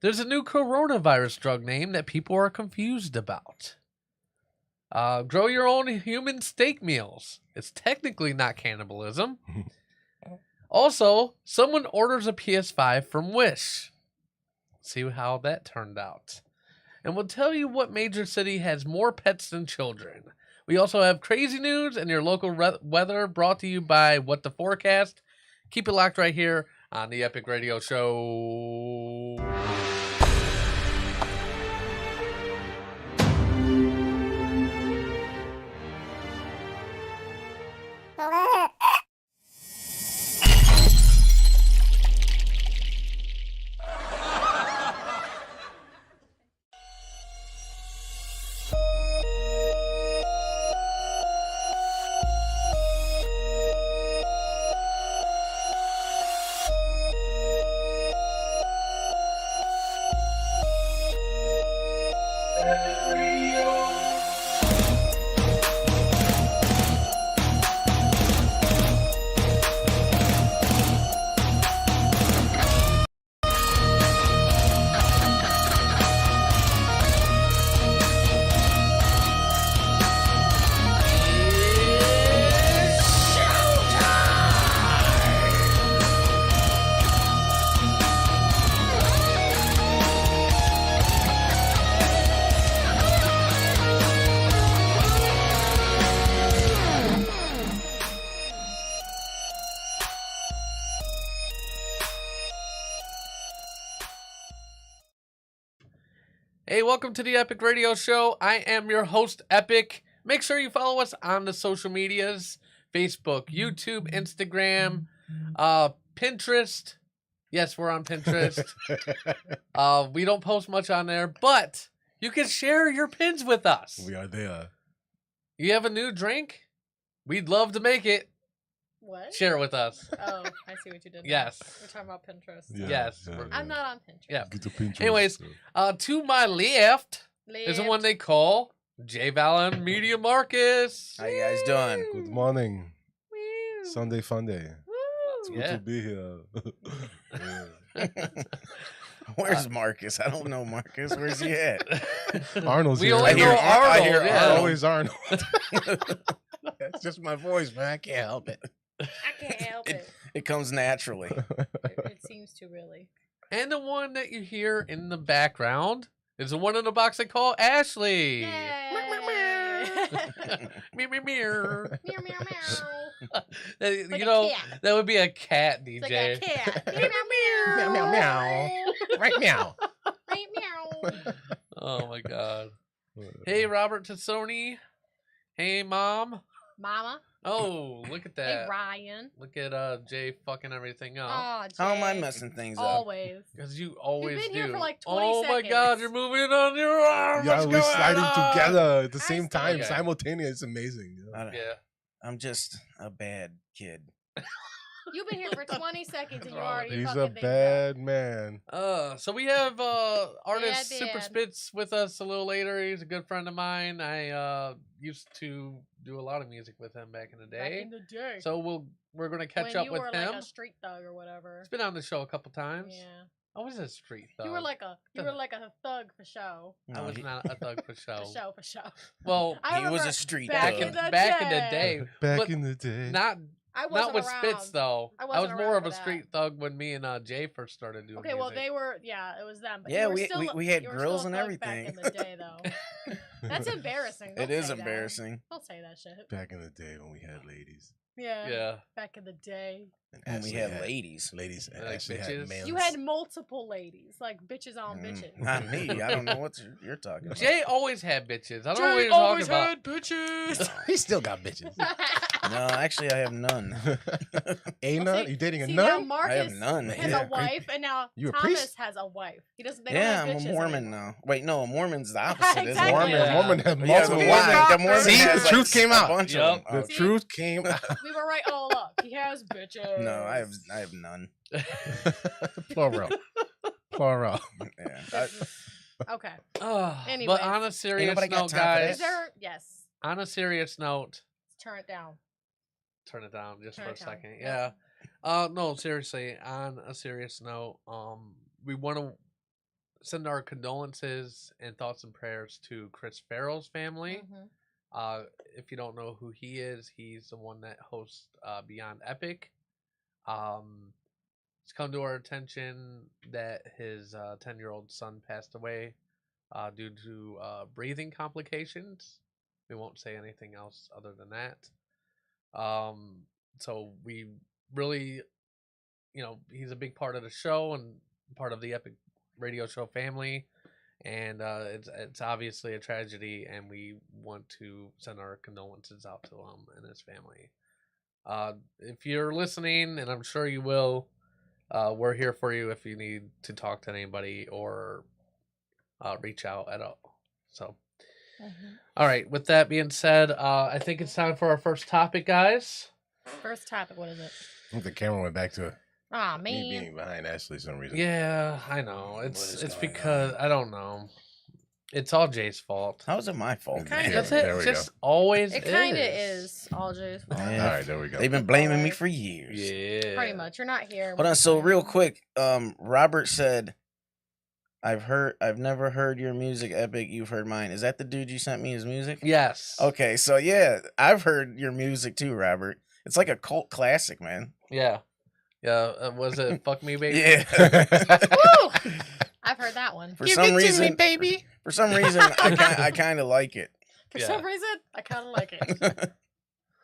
There's a new coronavirus drug name that people are confused about. Grow your own human steak meals. It's technically not cannibalism. Also, someone orders a PS5 from Wish. See how that turned out. And we'll tell you what major city has more pets than children. We also have crazy news and your local weather brought to you by What the Forecast. Keep it locked right here on the Epic Radio Show. Hey, welcome to the Epic Radio Show. I am your host, Epic. Make sure you follow us on the social medias, Facebook, YouTube, Instagram, Pinterest. Yes, we're on Pinterest. We don't post much on there, but you can share your pins with us. We are there. You have a new drink? We'd love to make it. What? Share it with us. Oh, I see what you did. Yes. We're talking about Pinterest. Yeah, Yes. yeah, I'm not on Pinterest. Yeah. Get to Pinterest. Anyways, to my left is the one they call J. Valen Media Marcus. How you guys doing? Good morning. Woo. Sunday fun day. Woo. It's good Yeah. to be here. Yeah. Where's Marcus? I don't know Marcus. Where's he at? Arnold's We here. only I know hear- Arnold. I hear yeah. Arnold. Always Arnold. That's just my voice, man. I can't help it. I can't help it. It comes naturally. It seems to really. And the one that you hear in the background is the one in the box they call Ashley. Yay. Meow, meow, meow. Meow, meow, meow. You Like a know, cat. that would be a cat DJ. It's like a cat. Meow, meow, Meow, meow, meow. Right meow. Right, meow. Oh my god. Hey, Robert Tassoni. Hey, Mom. Mama. Oh, look at Hey, that. Ryan. Look at Jay fucking everything up. Oh, How am I Jay. messing things up? Always. Because you always been do. here for like 20 oh my god, seconds. you're moving on your arm. Yeah, What's we're going sliding on? together at the I same see. time, Okay. simultaneous. It's amazing. I don't- Yeah. I'm just a bad kid. You've been here for 20 seconds and you're Oh, already He's fucking a things up. bad man. So we have artist Yeah, Super Dad. Spitz with us a little later. He's a good friend of mine. I used to do a lot of music with him back in the Back day. in the day. So we're gonna catch when up you with were him. like a street thug or whatever. He's been on the show a couple times. Yeah. I was a street thug. You were like a thug for show. I No, was he, not a thug for show. For show. Well, I he was remember a street back thug. in the back in the day. day, Back but in the day. not I wasn't not with around. Spitz though. I I wasn't was more around of for a that. street thug when me and Jay first started doing Okay, well music. they were it was them. But Yeah, you were we- still, we had you were grills still and a thug everything. Back in the day though. That's embarrassing. Don't it is say that. embarrassing. Don't say that shit. Back in the day when we had ladies. Yeah. Yeah. Back in the day. And When we Ashley had ladies. Ladies Like actually bitches. had males. You had multiple ladies, like bitches on bitches. Not me. I don't know what you're talking about. Jay always had bitches. I don't know what you're talking about. bitches. He still got bitches. No, actually, I have none. A Well, nut? see- You dating a See, now nut? I Marcus have none. has Yeah, a wife, and now You a Thomas priest? has a wife. He doesn't. They don't Yeah, have I'm a bitches Mormon anymore. now. Wait, no, a Mormon's the opposite. Exactly. Isn't it? Mormon, Yeah. Mormon had Yeah, multiple the wives. Mormon, the Mormon See, has the truth came a out. bunch Yup. of them. The See? truth came out. We were right all up. He has bitches. No, I have none. Plural. Plural. Yeah, Okay. But Anyways. on a serious nobody got note, time for guys. Is there? Yes. On a serious note, Turn it down. turn it down just Turn for a it down. second. Yeah. Yeah. No, seriously. On a serious note, we want to send our condolences and thoughts and prayers to Chris Farrell's family. Mhm. If you don't know who he is, he's the one that hosts Beyond Epic. It's come to our attention that his 10-year-old son passed away due to breathing complications. We won't say anything else other than that. So we really, he's a big part of the show and part of the Epic radio show family. And it's obviously a tragedy, and we want to send our condolences out to him and his family. If you're listening, and I'm sure you will, we're here for you if you need to talk to anybody or reach out at all. So, all right. With that being said, I think it's time for our first topic, guys. First topic. What is it? I think the camera went back to Ah, me man. being behind Ashley for some reason. Yeah, I know. What It's is it's going because I don't know. It's all Jay's fault. How is it my fault? Kinda. Here, That's there it. we Just always It kind of is all Jay's fault. Yeah. All right, there we go. They've been blaming me Alright. for years. Yeah. Pretty much. You're not here. Hold on. So real quick, Robert said, I've never heard your music, Epic. You've heard mine. Is that the dude you sent me his music? Yes. Okay, so yeah, I've heard your music too, Robert. It's like a cult classic, man. Yeah. Yeah. Was it "Fuck Me, Baby"? Yeah. Woo! I've heard that one. For some reason, baby. for some reason, I kind of like it. For Yeah. some reason, I kind of like it.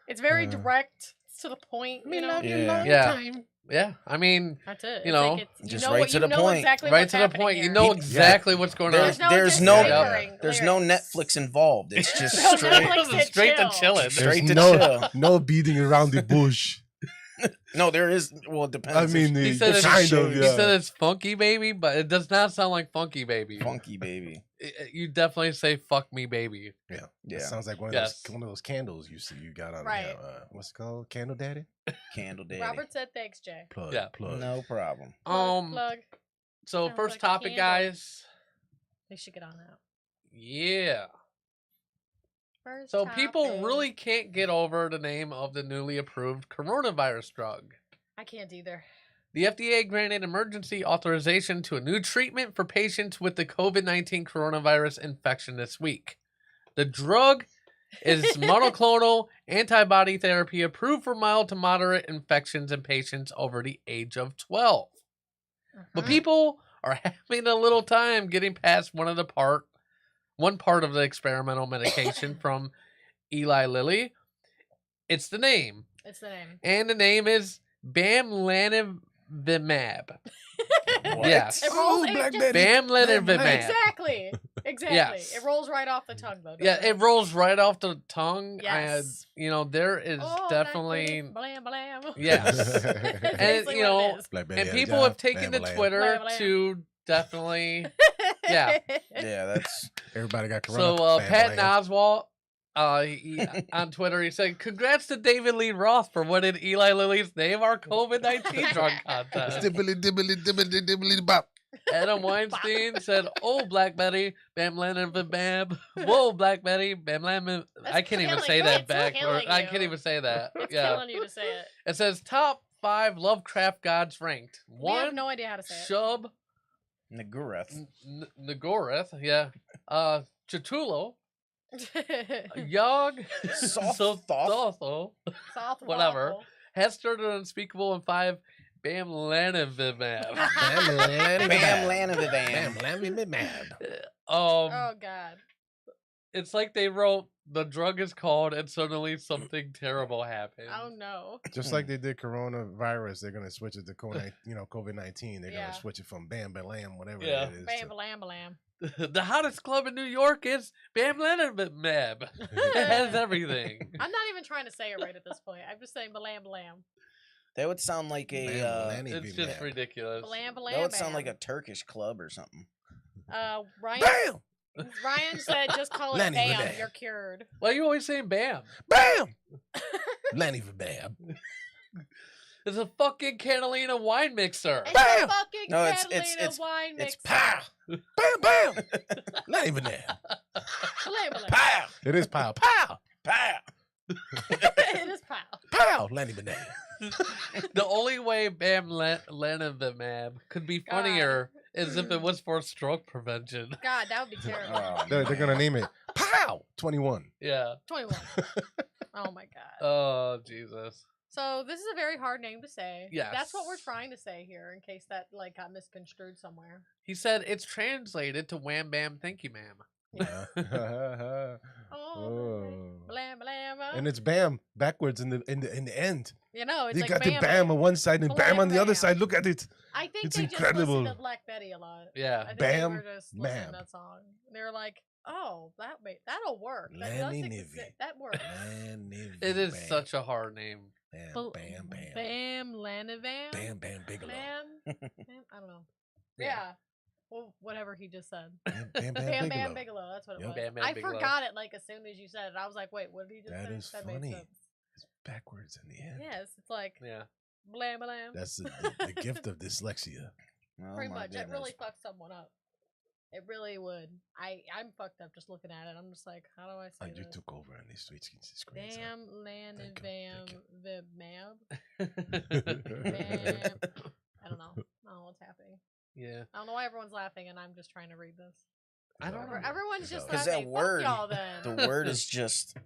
It's very direct. It's to the point. You know. Yeah. Yeah. Yeah. I mean, That's it. You know, just know right what, to the know point. Exactly right what's to the happening point. You here. know He- exactly what's going on. There's no disfavoring There's no lyrics. Netflix involved. It's just No straight. Netflix and Straight to chill. chilling. Straight to no, chill. no beating around the bush. No, there is. Well, it depends. I mean, He the said it's kind of, He yeah. said it's "Funky Baby," but it does not sound like "Funky Baby." Funky baby. You definitely say "Fuck Me, Baby." Yeah, Yeah. It sounds like one of Yes. those candles you see you got on. Right. What's it called? Candle Daddy. Candle daddy. Robert said thanks, Jay. Plug. Yeah. Plug. No problem. Plug. So Sounds first like a topic, candle. guys. They should get on that. Yeah. First So people topic. really can't get over the name of the newly approved coronavirus drug. I can't either. The FDA granted emergency authorization to a new treatment for patients with the COVID-19 coronavirus infection this week. The drug is monoclonal antibody therapy approved for mild to moderate infections in patients over the age of 12. But Mhm. people are having a little time getting past one part of the experimental medication from Eli Lilly. It's the name. It's the name. And the name is Bamlanivimab. Yes. It rolls, Oh, it Black just- Betty. Bamlanivimab. Exactly. Exactly. Yes. It rolls right off the tongue, though. Yeah, doesn't it rolls right off the tongue. Yes. There is Oh, definitely Blam, blam. yes. That's And basically you what know, it is. Black Betty and had a people job. have taken to Bam, bam. Twitter Blam, blam. to definitely Yeah. Yeah, that's Everybody got corona. So Bam, Patton bam. Oswalt, on Twitter, he said, "Congrats to David Lee Roth for winning Eli Lilly's Name Our COVID-19 Drug Contest." Dibbly, dibbly, dibbly, dibbly, bop. Adam Weinstein said, "Oh, Black Betty, Bam Bam. Whoa, Black Betty, Bam Lam." I can't even killing- say that it's back. killing I you. can't even say that. It's Yeah. killing you to say it. It says top 5 Lovecraft gods ranked. We have 1, no idea how to say it. Shub Nagurath. Nagoreth. Yeah. Chatulo. Yog. Sothothel. Soft Whatever. waffle. Hester the Unspeakable, and 5, Bam Lanivimab. Bam, lanny, Bam, bam. Lana the Bam, Bam. lanny, bam, bam. Oh God. It's like they wrote the drug is called and suddenly something terrible happened. Oh no. Just like they did coronavirus, they're gonna switch it to COVID-19. They're Yeah. gonna switch it from Bam Bam Lam, whatever Yeah. it is. Bam to- blam blam. The hottest club in New York is Bam Lanivimab. It has everything. I'm not even trying to say it right at this point. I'm just saying blam blam. That would sound like a. Bam, lanny, It's bam, just bam. ridiculous. Blam blam. That would sound like a bam. Turkish club or something. Ryan. Bam, Ryan said, "Just call it Lanny bam. Vidal. You're cured." Why are you always saying Bam? bam. Lanny for bam. It's a fucking Catalina wine mixer. It's Bam! a fucking No, it's- Catalina wine It's mixer. pow, Bam bam. Lanny for bam. Blam, blam. pow, It is pow pow pow. It is pow. pow. Lanny for bam. The only way Bam Lanivimab could be funnier As if it was for stroke prevention. God, that would be terrible. They're gonna name it Pow 21. Yeah. 21. Oh my god. Oh, Jesus. So this is a very hard name to say. Yes. That's what we're trying to say here, in case that like got misconstrued somewhere. He said it's translated to wham bam thank you ma'am. Oh, blam blam. And it's bam backwards in the end. You know, it's You like got bam, the bam on one side and bam on the other bam. side. Look at it. I think It's they incredible. just listened to Black Betty a lot. Yeah. I think Bam, they were just listening ma'am. to that song. They were like, "Oh, that'll work. Lanny That's Nivy. that works." It is such a hard name. Bam, Bam, bam, bam. Bam, Lanavan. Bam, bam, Bigelow. Bam. I don't know. Yeah. Yeah. Well, whatever he just said. Bam, bam, bam, Bam, Bigelow. Bam, Bigelow. That's what it Yep. was. Bam, Bam, I Bigelow. forgot it like as soon as you said it. I was like, wait, what did he just That say? is That funny. made sense. It's backwards in the end. Yes, it's like Yeah. blam blam. That's the gift of dyslexia. Oh, Pretty my much. It goodness. really fucks someone up. It really would. I'm fucked up just looking at it. I'm just like, how do I say You this? took over on these screens. huh? Bam, land, Thank you, bam, thank you. the mab. Bam. I don't know. I don't know what's happening. Yeah. I don't know why everyone's laughing, and I'm just trying to read this. I don't know. Everyone's just Because laughing. that word, Fuck y'all then. the word is just.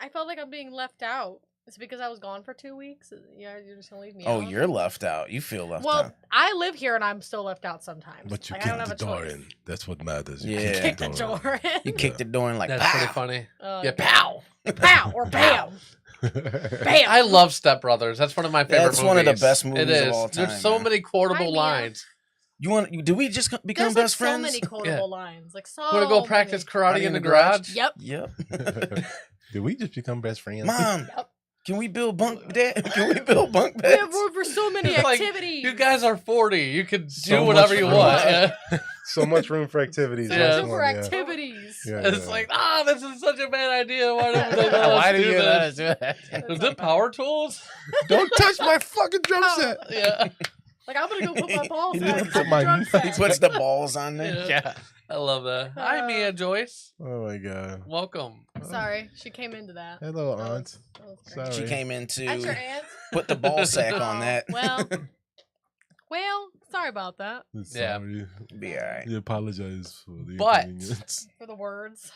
I felt like I'm being left out. It's because I was gone for 2 weeks. Yeah, you're just gonna leave me Oh, out. you're left out. You feel left Well, out. I live here and I'm still left out sometimes. But you like, I don't kicked have the a door choice. in. That's what matters. You Yeah. Kick the door in. You kicked the door in like, That's pow. pretty funny. Oh, Yeah, God. pow. Pow or bam. Bam. I love Step Brothers. That's one of my favorite That's movies. one of the best It movies is. of all time. There's so man. many quotable Hi, Mia. lines. Do we just become There's best like friends? so many quotable lines. Like so Want to go practice many. karate in the garage? Yep. Yep. Did we just become best friends? Mom, Yep. can we build bunk bed? Can we build bunk We have beds? room for so many It's like, activities. You guys are 40. You can So do whatever much you fun. want. Yeah. So much room for activities. Yeah. That's room for one, yeah. activities. Yeah, It's yeah. like, this is such a bad idea. Why did they let us Why do did you let us this? do that? That's Is so it power tools? Don't touch my fucking drum Oh. set. Yeah. Like I'm gonna go put my balls You back. didn't in put the my- drum He set. puts the balls on there. Yeah. I love that. Hi, Mia Joyce. Oh my god. Welcome. Sorry, she came into that. Hello, That was- aunt. that was great. Sorry. She came in That's your to aunt? put the ball sack on Oh, that. Well, sorry about that. Yeah. Sorry. Be alright. You apologize for the But- inconvenience. For the words.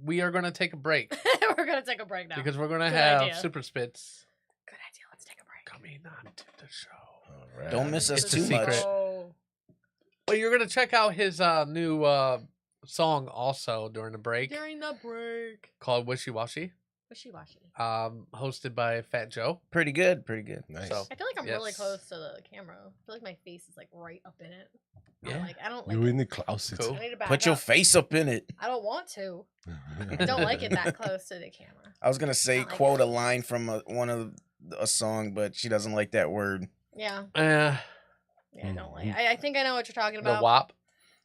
We are going to take a break We're gonna take a break now. because we're going to Good have idea. Super Spitz Good idea. Let's take a break. coming on to the show. All right. Don't miss us It's a too much. secret. Oh. Well, you're going to check out his new song also during the break During the break. called Wishy Washy, Wishy washy. hosted by Fat Joe. Pretty good. Pretty good. Nice. So- I feel like I'm really Yes. close to the camera. I feel like my face is like right up in it. Yeah. I don't like You're it. in the closet. Cool. I need to back Put your up. face up in it. I don't want to. I don't like it that close to the camera. I was gonna say Not like quote it. a line from one of a song, but she doesn't like that word. Yeah. Uh, Yeah, I don't like. I think I know what you're talking the about. WAP.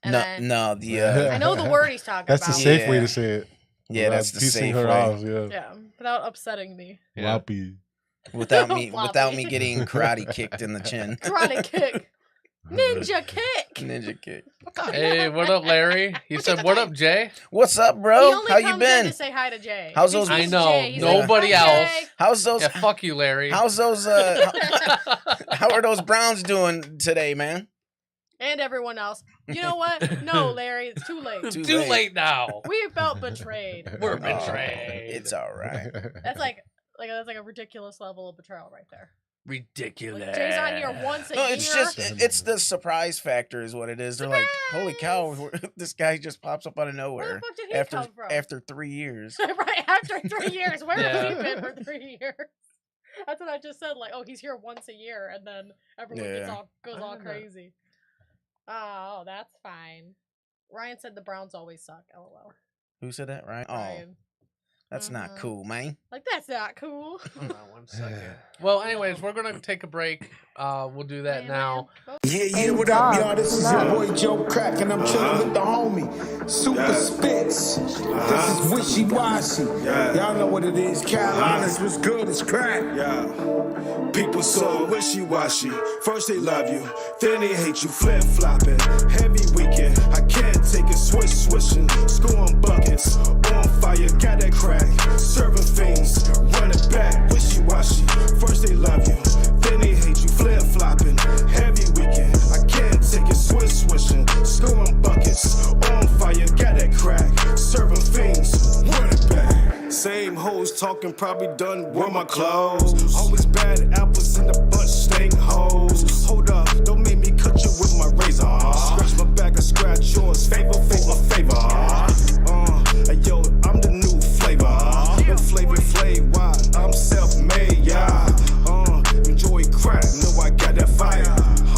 and No, I, no, the I know the word he's talking That's the about. safe way Yeah. to say it. yeah, that's the Without pissing safe her way. off, yeah. Yeah, without upsetting me. Yeah. Wappy. Without me Floppy. getting karate kicked in the chin. Karate kick. Ninja kick. Ninja kick. Hey, what up, Larry? He said, "What up, Jay?" What's up, He bro? only How you comes in been? to say hi to Jay. How's He those- sees I know, Jay, he's like, nobody "Hi, else." Jay." How's those Yeah, fuck you, Larry. how's those how are those Browns doing today, man? And everyone else. You know what? No, Larry, it's too late. Too Too late. late now. We felt betrayed. We're Oh, betrayed. it's all right. That's that's like a ridiculous level of betrayal right there. Ridiculous. Like, Jay's on here once a No, year. it's just it's the surprise factor is what it is. They're like, holy cow, this guy just pops up out of Where nowhere the fuck did he after come from? after 3 years. Right after 3 years. Where has he Yeah. been for 3 years? That's what I just said. Like, oh, he's here once a year, and then everyone Yeah. goes I all don't know. crazy. Oh, that's fine. Ryan said the Browns always suck. LOL. Who said that, right? Oh, Ryan. that's not Mhm. cool, man. Like, that's not cool. Hold on 1 second. Well, anyways, we're gonna take a break. We'll do that Man, now. man. Yeah, what up, y'all? This is your boy Joe Crack, and I'm chilling with the homie, Super Spitz. This is Wishy Washy. Y'all know what it is. Carolinas was good as crack. Yeah. People so wishy-washy. First they love you, then they hate you. Flip-flopping, heavy weekend. I can't take it, swishing, scoring buckets. On fire, got that crack. Serving things, running back. Wishy-washy. First they love you, then they hate you. Flip-flopping, heavy weekend. I can't take it, swishing. hoes talking, probably done wear my clothes. Always bad apples in the bunch, stank hoes. Hold up, don't make me cut you with my razor. Scratch my back, I scratch yours. Favor for a favor. Hey yo, I'm the new flavor. No flavor, why? I'm self-made, yeah. Enjoy crack, know I got that fire.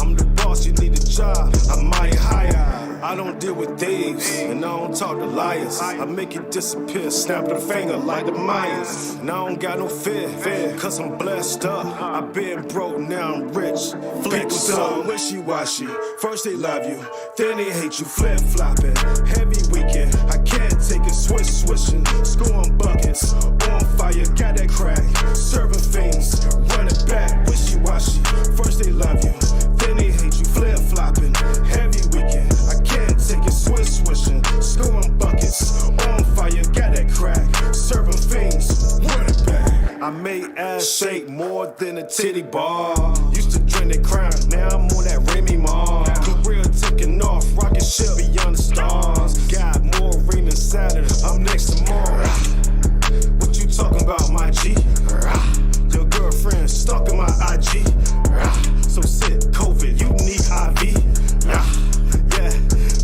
I'm the boss, you need a job, I might hire. I don't deal with thieves, and I don't talk to liars. I make it disappear, snap the finger like the Mayans. And I don't got no fear, cause I'm blessed up. I been broke, now I'm rich. People so wishy-washy. First they love you, then they hate you, flip-flopping. Heavy weekend, I can't take it, swishing. Scoring buckets, on fire, got that crack. Serving things, run it back, wishy-washy. First they love you, then they hate you, flip-flopping. Heavy weekend, I can't take it, swishing. Scoring buckets, on fire, got that crack. Serving things, run it back. I made ass shake more than a titty bar. Used to drink that crown, now I'm on that Remy Ma. Career taking off, rocket ship beyond the stars. Got more ring than Saturn, I'm next to Mars. What you talking about, my G? Your girlfriend stalking my IG. So sit, COVID, you need IV. Yeah,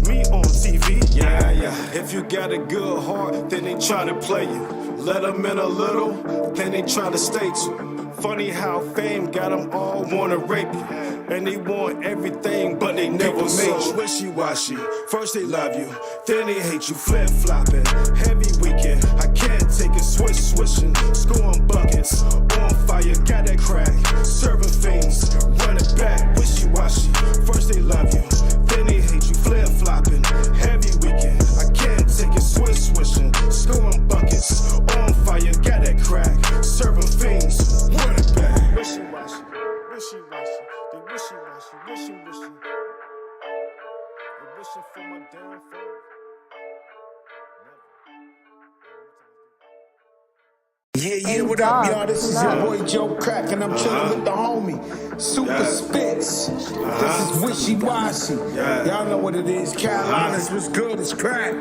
me on TV. Yeah. If you got a good heart, then they try to play you. Let them in a little, then they try to stay you. Funny how fame got them all wanna rape you. And they want everything, but they never made you. Wishy-washy. First they love you, then they hate you, flip-flopping. Heavy weekend, I can't take it, swishing. Scoring buckets, on fire, got that crack. Serving things, run it back, wishy-washy. First they love you, then they hate you, flip-flopping. Heavy weekend, I can't take it, swishing. Scoring buckets, on fire, got that crack. Serving things, run it back. Wishy-washy, wishy-washy. They wishy-washy, wishy-washy. They wishing for my downfall. Yeah, what up, y'all? This is your boy Joe Crack, and I'm chillin' with the homie, Super Spitz. This is Wishy-Washy. Y'all know what it is. Carolinas was good as crack.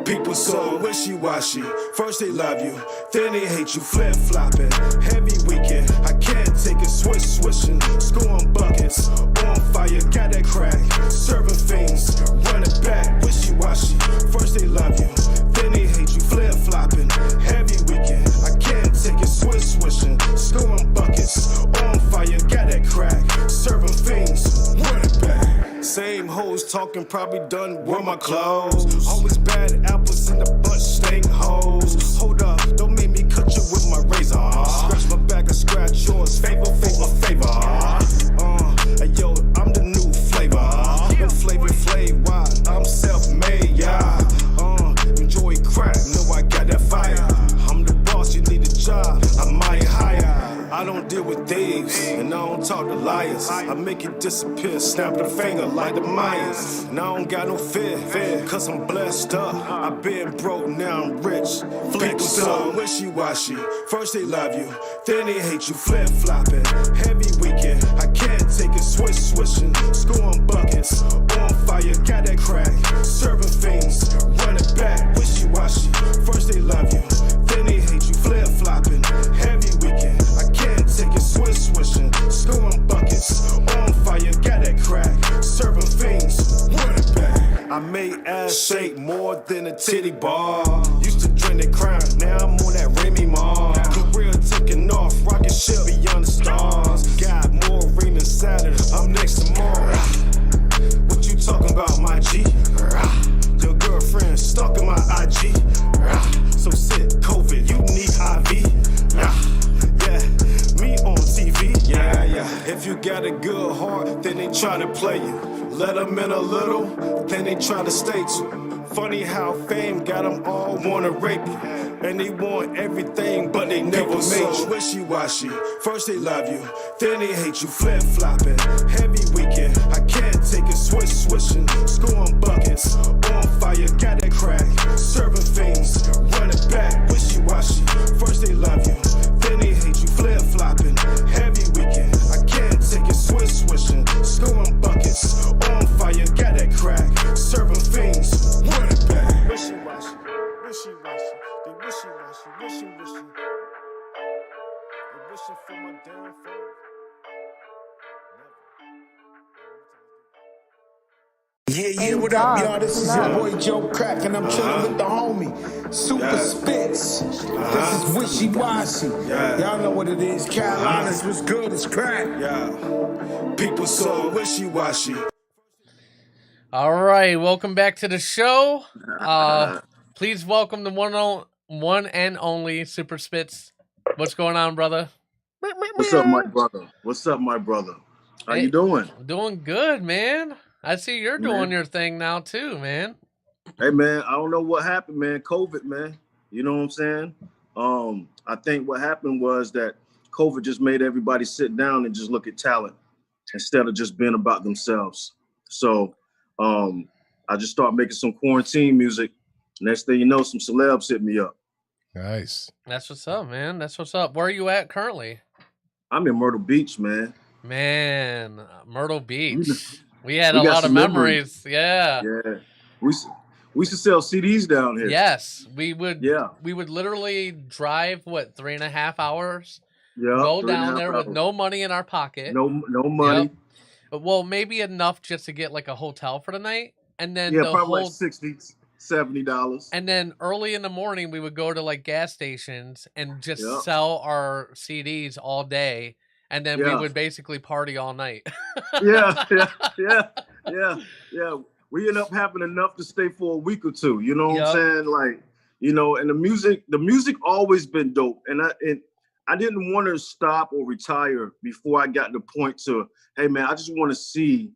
People so wishy-washy. First they love you, then they hate you, flip-flopping. Heavy weekend, I can't take it, swishing. Scoring buckets, on fire, got that crack. Serving things, run it back, wishy-washy. First they love you, then they hate you, flip-flopping. Heavy weekend, I can't take it, swishing. Scoring buckets, on fire, got that crack. Serving things, run it back. Same hoes talking, probably done wear my clothes. Always bad apples in the bunch, stank hoes. Hold up, don't make me cut you with my razor. Scratch my back, I scratch yours. Favor for a favor. Hey yo, I'm the new flavor. No flavor, why? I'm self-made, yeah. Enjoy crack, know I got that fire. I'm the boss, you need a job, I might hire. I don't deal with thieves, and I don't talk to liars. I make it disappear, snap the finger like the Mayans. And I don't got no fear, cause I'm blessed up. I been broke, now I'm rich. People so wishy-washy. First they love you, then they hate you, flip-flopping. Heavy weekend, I can't take it, swishing. Scoring buckets, on fire, got that crack. Serving things, run it back, wishy-washy. First they love you, then they hate you, flip-flopping. Heavy weekend, I can't take it, swishing. Scoring buckets, on fire, got that crack. Serving things, run it back. I made ass shake more than a titty bar. Used to drink that crown, now I'm on that Remy Ma. Career taking off, rocket ship beyond the stars. Got more ring than Saturn, I'm next to Mars. What you talking about, my G? Your girlfriend stalking my IG. So sit, COVID, you need IV. Yeah, me on TV. Yeah. If you got a good heart, then they try to play you. Let them in a little, then they try to stay you. Funny how fame got them all wanna rape you. And they want everything, but they never made you. Wishy-washy. First they love you, then they hate you, flip-flopping. Heavy weekend, I can't take it, swishing. Scoring buckets, on fire, got that crack. Serving things, run it back, wishy-washy. First they love you, then they hate you, flip-flopping. Heavy weekend, I can't take it, swishing. Scoring buckets, on fire, got that crack. Serving things, run it back. Wishy-washy, wishy-washy. They wishy-washy, wishy-washy. Yeah, what up, y'all? This is your boy Joe Crack, and I'm chilling with the homie, Super Spitz. This is Wishy Washy. Y'all know what it is. Carolinas was good as crack. Yeah. People so wishy-washy. All right, welcome back to the show. Please welcome the one and only Super Spitz. What's going on, brother? What's up, my brother? What's up, my brother? How you doing? Doing good, man. I see you're doing your thing now too, man. Hey, man, I don't know what happened, man. COVID, man. You know what I'm saying? I think what happened was that COVID just made everybody sit down and just look at talent instead of just being about themselves. So I just started making some quarantine music. Next thing you know, some celebs hit me up. Nice. That's what's up, man. That's what's up. Where are you at currently? I'm in Myrtle Beach, man. Man, Myrtle Beach. We had We a got lot of some memories. Yeah. Yeah. We used to sell CDs down here. Yes, we would. Yeah. We would literally drive 3.5 hours. Yeah. Go down there with no money in our pocket. No money. Yep. Well, maybe enough just to get like a hotel for the night, and then Probably like $60, $70. And then early in the morning, we would go to like gas stations and just Yep. sell our CDs all day, and then we would basically party all night. yeah. We end up having enough to stay for a week or two. You know what I'm saying? Like, you know, and the music always been dope. And I didn't want to stop or retire before I got to the point to, hey man, I just want to see,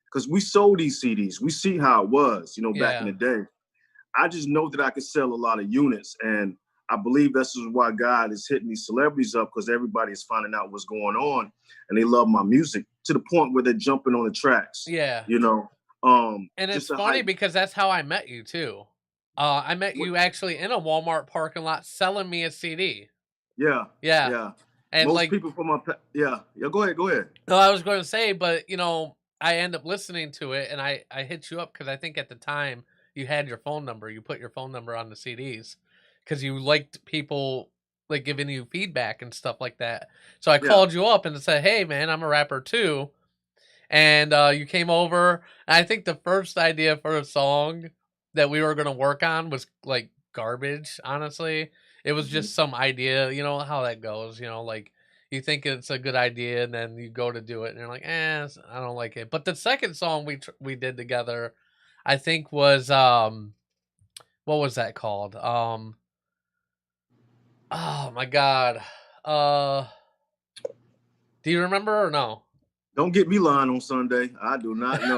because we sold these CDs. We see how it was, you know, back in the day. I just know that I could sell a lot of units. And I believe this is why God is hitting these celebrities up, because everybody is finding out what's going on and they love my music to the point where they're jumping on the tracks. Yeah. You know, and it's funny because that's how I met you too. I met you actually in a Walmart parking lot selling me a CD. Yeah. And most like people from my go ahead. No, I was going to say, but you know, I end up listening to it, and I hit you up because I think at the time you had your phone number. You put your phone number on the CDs because you liked people like giving you feedback and stuff like that. So I called you up and said, "Hey, man, I'm a rapper too." And you came over. And I think the first idea for a song that we were going to work on was like garbage, honestly. It was just some idea, you know how that goes, you know, like you think it's a good idea and then you go to do it and you're like, I don't like it. But the second song we did together, I think was, what was that called? Oh my God. Do you remember or no? Don't get me lying on Sunday. I do not know.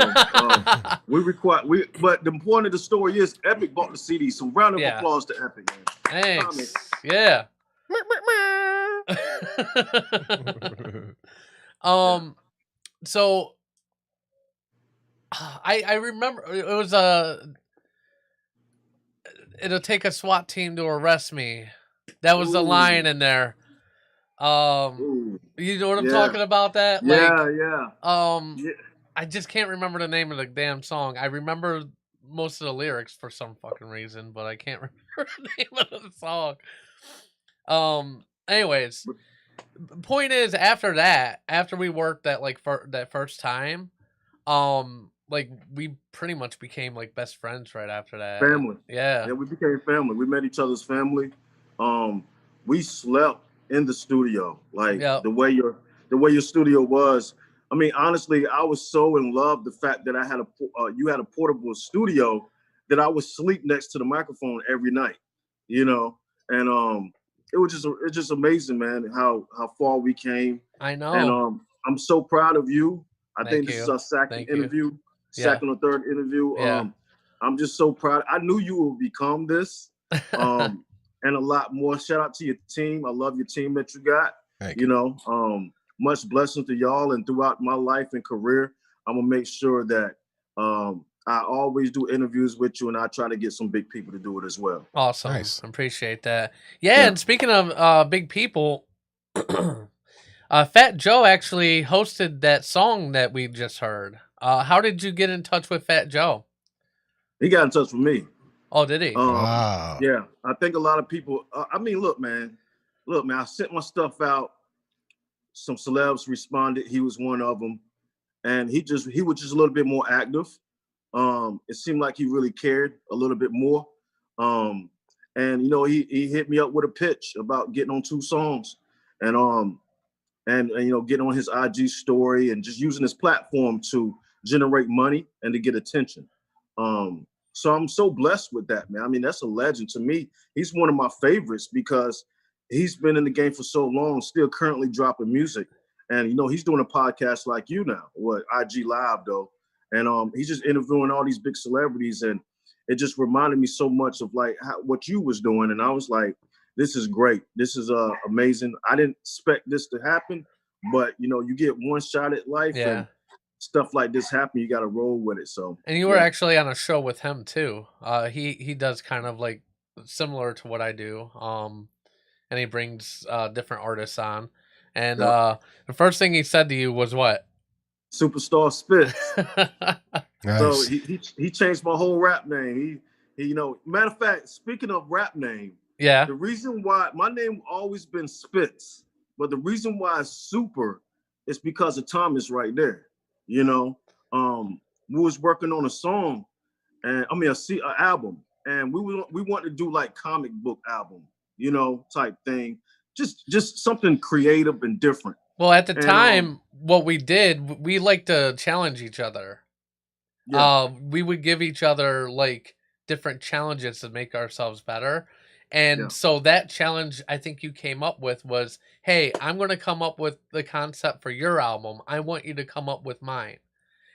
But the point of the story is Epic bought the CD. So round of applause to Epic, man. Thanks. Yeah. So I remember it was it'll take a SWAT team to arrest me. That was the line in there. You know what I'm talking about? That I just can't remember the name of the damn song. I remember most of the lyrics for some fucking reason, but I can't remember the name of the song. Anyways, point is, after we worked that that first time, like we pretty much became like best friends right after that. Family. Yeah, we became family. We met each other's family. We slept in the studio, like the way your studio was. I mean, honestly, I was so in love the fact that I had you had a portable studio that I would sleep next to the microphone every night, you know, and it's just amazing, man, how far we came. I know, and I'm so proud of you. I think this is our second or third interview. I'm just so proud. I knew you would become this, and a lot more. Shout out to your team. I love your team that you got. You know, much blessings to y'all, and throughout my life and career, I'm gonna make sure that I always do interviews with you, and I try to get some big people to do it as well. Awesome. Nice. Appreciate that. Yeah, and speaking of big people, Fat Joe actually hosted that song that we just heard. How did you get in touch with Fat Joe? He got in touch with me. Oh, did he? Wow. Yeah, I think a lot of people. I mean, look, man. I sent my stuff out. Some celebs responded. He was one of them, and he was just a little bit more active. It seemed like he really cared a little bit more. And you know, he hit me up with a pitch about getting on 2 songs, and you know, getting on his IG story and just using his platform to generate money and to get attention. So I'm so blessed with that, man. I mean, that's a legend to me. He's one of my favorites because he's been in the game for so long, still currently dropping music. And you know, he's doing a podcast like you now, what IG Live though. And he's just interviewing all these big celebrities, and it just reminded me so much of like what you was doing. And I was like, this is great. This is amazing. I didn't expect this to happen, but you know, you get one shot at life, and stuff like this happen. You got to roll with it. So, and you were actually on a show with him too. He does kind of like similar to what I do. And he brings different artists on. And the first thing he said to you was what? Superstar Spitz. Nice. So he changed my whole rap name. He you know, matter of fact, speaking of rap name, the reason why my name always been Spitz, but the reason why it's Super is because of Thomas right there. You know, we was working on a song, and I mean an album, and we wanted to do like comic book album, you know, type thing, just something creative and different. Well, at the time, what we did, we like to challenge each other. Yeah. We would give each other like different challenges to make ourselves better. And so that challenge I think you came up with was, hey, I'm going to come up with the concept for your album. I want you to come up with mine.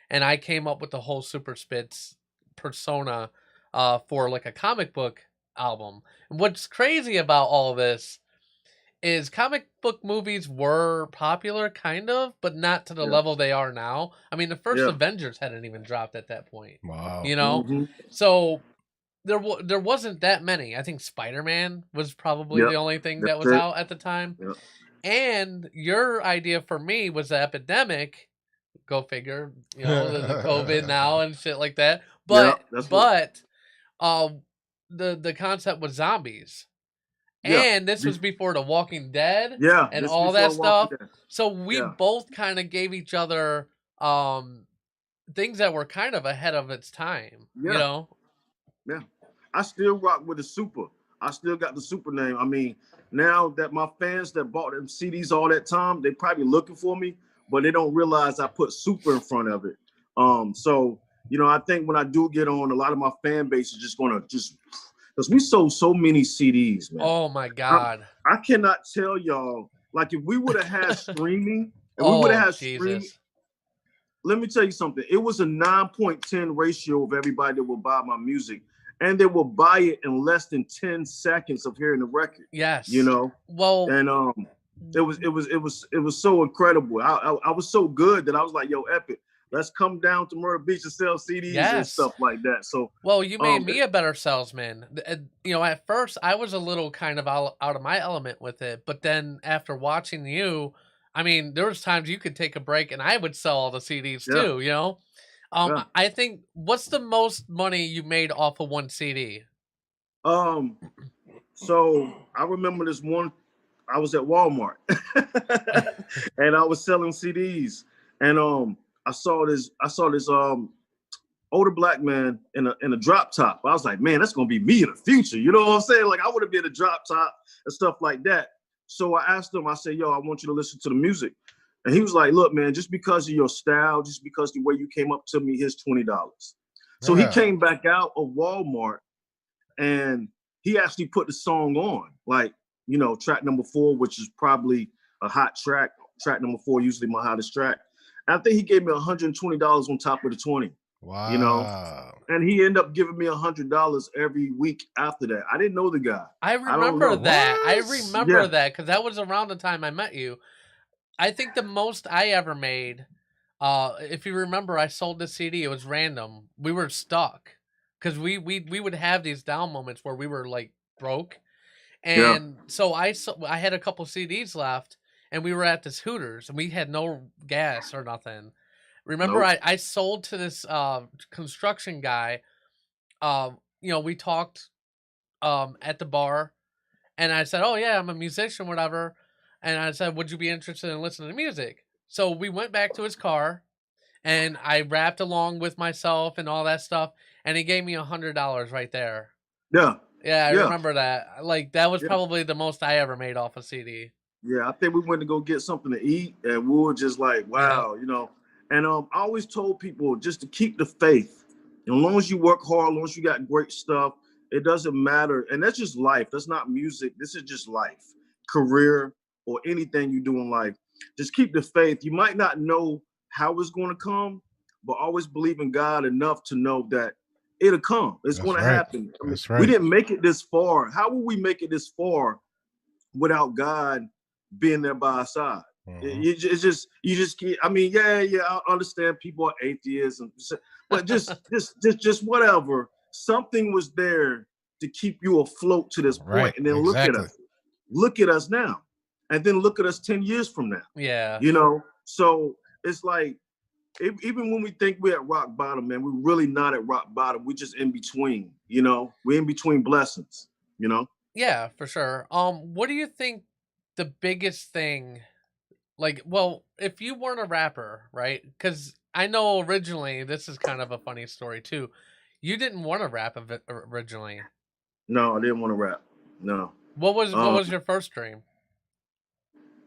And I came up with the whole Super Spitz persona for like a comic book album. And what's crazy about all this is comic book movies were popular, kind of, but not to the level they are now. I mean, the first Avengers hadn't even dropped at that point. Wow. You know? So there wasn't that many. I think Spider-Man was probably the only thing that was out at the time. And your idea for me was the epidemic. Go figure, you know, the COVID now and shit like that. But the concept was zombies. And this was before The Walking Dead and all that stuff. So we both kind of gave each other things that were kind of ahead of its time. You know? Yeah. I still rock with the Super. I still got the Super name. I mean, now that my fans that bought them CDs all that time, they probably looking for me, but they don't realize I put Super in front of it. So, you know, I think when I do get on, a lot of my fan base is just gonna because we sold so many CDs, man. Oh my God. I cannot tell y'all, like if we would have had streaming, streaming, let me tell you something. It was a 9.10 ratio of everybody that would buy my music. And they will buy it in less than 10 seconds of hearing the record. Yes. You know? Well, and it was so incredible. I was so good that I was like, yo, Epic, let's come down to Myrtle Beach and sell CDs and stuff like that. So well, you made me a better salesman. You know, at first I was a little kind of out of my element with it, but then after watching you, I mean, there was times you could take a break and I would sell all the CDs too, you know? I think, what's the most money you made off of one CD? So I remember this one, I was at Walmart and I was selling CDs, and I saw this older black man in a drop top. I was like, man, that's gonna be me in the future. You know what I'm saying? Like I would have been a drop top and stuff like that. So I asked him, I said, yo, I want you to listen to the music. And he was like, look, man, just because of your style, just because the way you came up to me, here's $20. So he came back out of Walmart and he actually put the song on, like, you know, track number 4, which is probably a hot track. Track number 4, usually my hottest track. And I think he gave me $120 on top of the 20. Wow. You know, and he ended up giving me $100 every week after that. I didn't know the guy. I remember that. I remember that because that was around the time I met you. I think the most I ever made, if you remember, I sold the CD. It was random. We were stuck because we would have these down moments where we were like broke, and so I had a couple CDs left, and we were at this Hooters, and we had no gas or nothing. Remember, I sold to this construction guy. You know, we talked at the bar, and I said, "Oh yeah, I'm a musician, whatever." And I said, would you be interested in listening to music? So we went back to his car, and I rapped along with myself and all that stuff, and he gave me $100 right there. Yeah. Yeah, I Yeah. remember that. Like that was Yeah. probably the most I ever made off a CD. Yeah, I think we went to go get something to eat, and we were just like, wow, you know. And I always told people just to keep the faith. As long as you work hard, as long as you got great stuff, it doesn't matter. And that's just life. That's not music. This is just life, career, or anything you do in life. Just keep the faith. You might not know how it's going to come, but always believe in God enough to know that it'll come. It's going to happen. I mean, That's right. We didn't make it this far. How will we make it this far without God being there by our side? You just can't. I mean, yeah, I understand people are atheists, but just whatever. Something was there to keep you afloat to this point, and then look at us now, and then look at us 10 years from now. Yeah, you know. So it's like, even when we think we're at rock bottom, man, we're really not at rock bottom. We're just in between. You know, we're in between blessings. You know. Yeah, for sure. What do you think the biggest thing? Like, well, if you weren't a rapper, right? Because I know originally, this is kind of a funny story too. You didn't want to rap originally. No, I didn't want to rap. No. What was your first dream?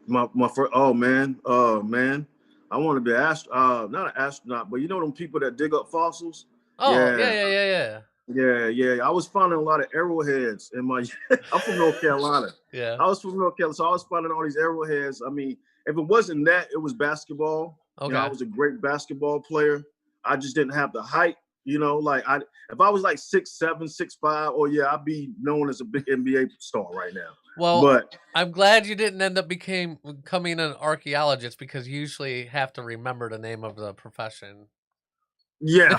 My first. Oh man. I want to be not an astronaut, but you know them people that dig up fossils. Oh yeah. I was finding a lot of arrowheads in my. I'm from North Carolina. Yeah. I was from North Carolina, so I was finding all these arrowheads. I mean, if it wasn't that, it was basketball. Okay. You know, I was a great basketball player. I just didn't have the height. You know, like if I was like 6'7", 6'5", oh yeah, I'd be known as a big NBA star right now. Well, but I'm glad you didn't end up becoming an archaeologist, because you usually have to remember the name of the profession. Yeah.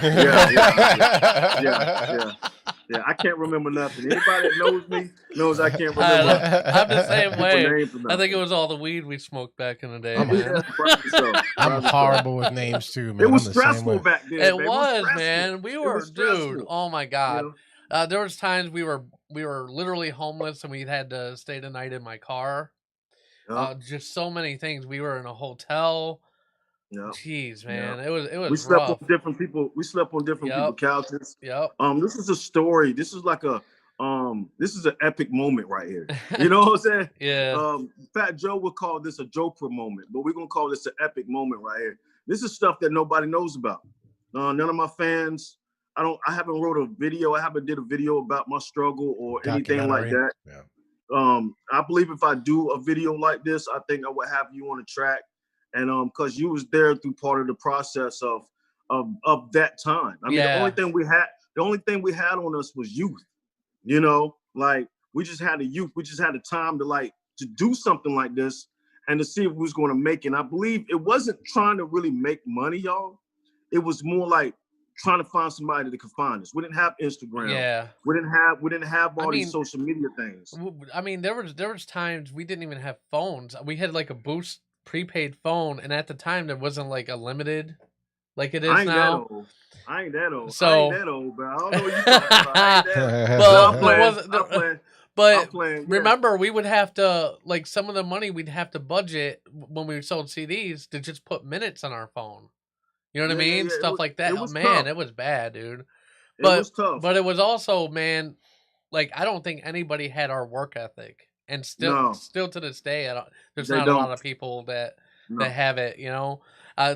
I can't remember nothing. Anybody that knows me knows I can't remember. I'm the same way. I think it was all the weed we smoked back in the day. I'm horrible with names too, man. It was stressful back then. It was, man. We were, dude. Oh my god. Yeah. There was times we were literally homeless, and we had to stay the night in my car. Just so many things. We were in a hotel. Yeah. Jeez, man. It was We slept rough. on different people. We slept on different people's couches. Yep. This is a story. This is like this is an epic moment right here. You know what I'm saying? Yeah. Fat Joe would call this a Jopra moment, but we're gonna call this an epic moment right here. This is stuff that nobody knows about. None of my fans. I haven't wrote a video. I haven't did a video about my struggle or anything like that. Yeah. I believe if I do a video like this, I think I would have you on the track. And because you was there through part of the process of that time. I mean, the only thing we had on us was youth. You know, like we just had the youth. We just had the time to do something like this and to see if we was going to make it. And I believe it wasn't trying to really make money, y'all. It was more like trying to find somebody that could find us. We didn't have Instagram. Yeah. We didn't have all these social media things. I mean, there was times we didn't even have phones. We had like a Boost prepaid phone, and at the time there wasn't like a limited like it is now. I ain't that old. So, I ain't that old, but I don't know what you're talking about. I ain't that old. But remember, we would have to, like, some of the money we'd have to budget when we sold CDs to just put minutes on our phone. You know what I mean? Stuff like that. Oh, man, tough. It was bad, dude. It was tough. But it was also, man, like, I don't think anybody had our work ethic. And still to this day, there's not a lot of people that have it. You know,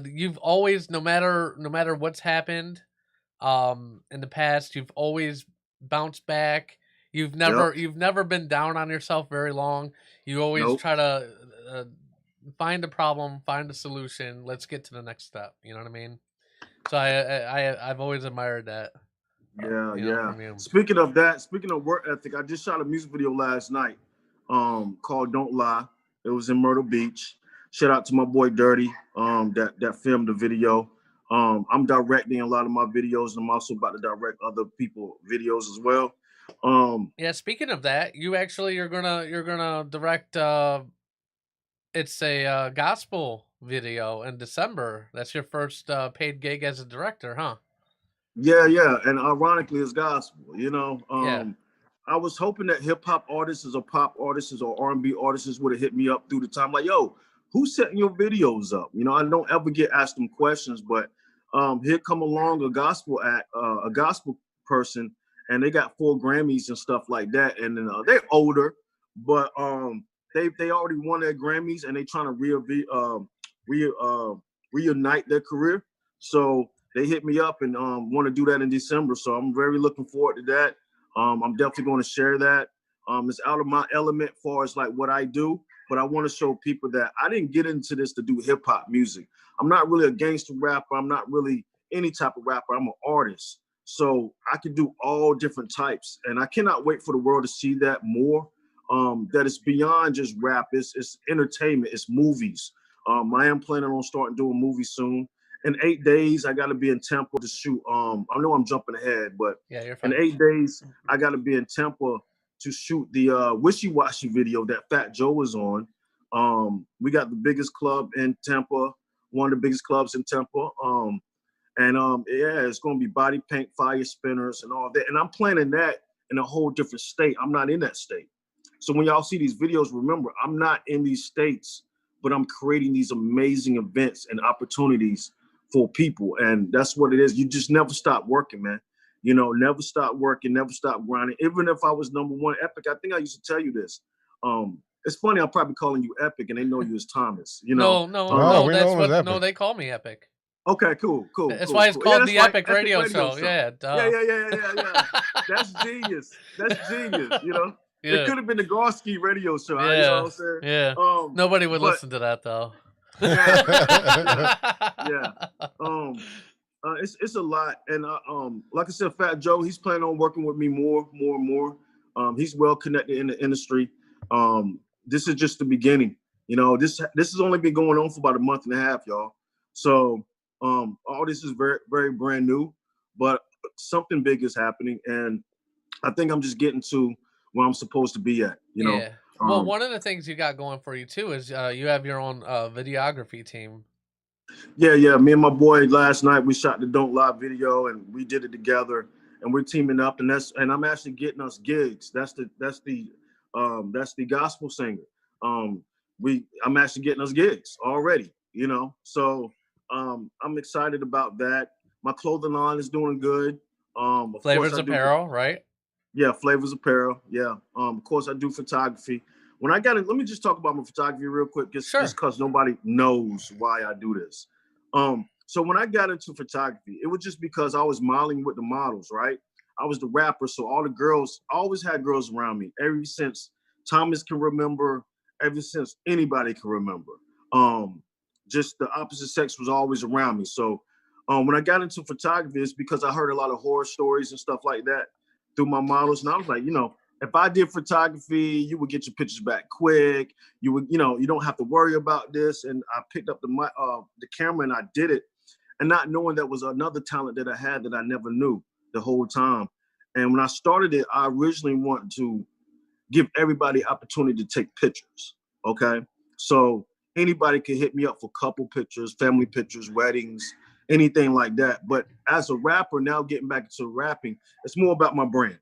you've always, no matter what's happened, in the past, you've always bounced back. You've never been down on yourself very long. You always try to find a problem, find a solution. Let's get to the next step. You know what I mean? So I've always admired that. Yeah. Speaking of work ethic, I just shot a music video last night. Called Don't Lie. It was in Myrtle Beach. Shout out to my boy Dirty, that filmed the video. I'm directing a lot of my videos, and I'm also about to direct other people videos as well. Speaking of that, you're gonna direct it's a gospel video in December. That's your first paid gig as a director, huh? Yeah, and ironically it's gospel, you know. I was hoping that hip hop artists or pop artists or R&B artists would have hit me up through the time, like, yo, who's setting your videos up? You know, I don't ever get asked them questions, but here come along a gospel act, a gospel person, and they got 4 Grammys and stuff like that. And then they're older, but they already won their Grammys, and they trying to reunite their career. So they hit me up and want to do that in December. So I'm very looking forward to that. I'm definitely going to share that. It's out of my element as far as like what I do, but I want to show people that I didn't get into this to do hip hop music. I'm not really a gangster rapper. I'm not really any type of rapper. I'm an artist. So I can do all different types. And I cannot wait for the world to see that more. That it's beyond just rap. It's entertainment. It's movies. I am planning on starting doing movies soon. In 8 days, I got to be in Tampa to shoot. I know I'm jumping ahead, but Yeah, you're fine. in 8 days, I got to be in Tampa to shoot the Wishy Washy video that Fat Joe was on. We got the biggest club in Tampa, one of the biggest clubs in Tampa. Yeah, it's going to be body paint, fire spinners, and all that. And I'm planning that in a whole different state. I'm not in that state. So when y'all see these videos, remember, I'm not in these states, but I'm creating these amazing events and opportunities for people. And that's what it is. You just never stop working, man. You know, never stop working, never stop grinding. Even if I was #1 Epic, I think I used to tell you this. It's funny, I'm probably calling you Epic and they know you as Thomas. You know? No, we that's know him as what. Epic. No, they call me Epic. Okay, cool. That's why it's called the Epic Radio Show. Yeah, Yeah. That's genius. That's genius. You know, Yeah. It could have been the Gorski Radio Show. Yeah, You know what I'm saying? yeah. Nobody would listen to that though. Yeah. It's a lot, and like I said, Fat Joe, he's planning on working with me more and more. He's well connected in the industry. This is just the beginning. You know, this has only been going on for about a month and a half, y'all. So all this is very, very brand new, but something big is happening, and I think I'm just getting to where I'm supposed to be at. You know. Yeah. Well, one of the things you got going for you too is you have your own videography team. Yeah. Me and my boy last night we shot the Don't Lie video, and we did it together, and we're teaming up, and I'm actually getting us gigs. That's the gospel singer. I'm actually getting us gigs already. You know, so I'm excited about that. My clothing line is doing good. Flavors Apparel, right? Yeah, Flavors Apparel. Yeah. Of course, I do photography. When I got it, let me just talk about my photography real quick, just because nobody knows why I do this. So when I got into photography, it was just because I was modeling with the models, right? I was the rapper, so all the girls, I always had girls around me, ever since Thomas can remember, ever since anybody can remember. Just the opposite sex was always around me. So when I got into photography, it's because I heard a lot of horror stories and stuff like that through my models. And I was like, you know, if I did photography, you would get your pictures back quick. You would, you know, you don't have to worry about this. And I picked up the camera and I did it, and not knowing that was another talent that I had that I never knew the whole time. And when I started it, I originally wanted to give everybody opportunity to take pictures. Okay, so anybody can hit me up for couple pictures, family pictures, weddings, anything like that. But as a rapper, now getting back into rapping, it's more about my brand.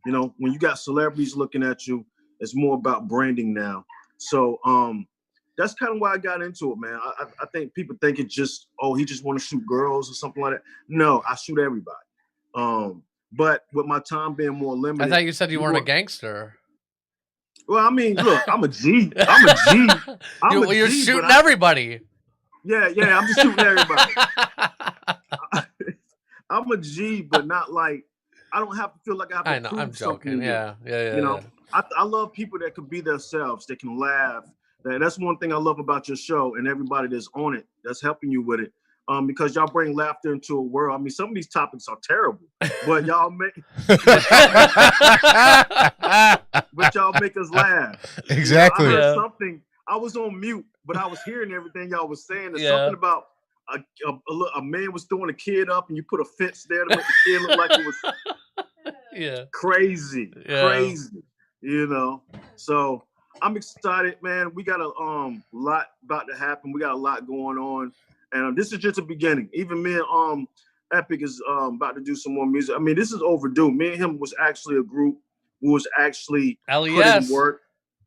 You know, when you got celebrities looking at you, it's more about branding now. So that's kind of why I got into it, man. I think people think it's just, oh, he just want to shoot girls or something like that. No, I shoot everybody. But with my time being more limited. I thought you said you weren't a gangster. Well, I mean, look, I'm a G. I'm a G. You're shooting everybody. Yeah, I'm just shooting everybody. I'm a G, but not like, I don't have to feel like I have to prove I'm joking. Something. Yeah. You know, I love people that can be themselves, that can laugh. That's one thing I love about your show and everybody that's on it, that's helping you with it. Because y'all bring laughter into a world. I mean, some of these topics are terrible, but y'all make us laugh. Exactly. You know, I heard something. I was on mute, but I was hearing everything y'all was saying. There's something about a man was throwing a kid up, and you put a fence there to make the kid look like it was crazy. You know. So I'm excited, man. We got a lot about to happen. We got a lot going on. And this is just the beginning. Even me and Epic is about to do some more music. I mean, this is overdue. Me and him was actually a group who was actually putting in work.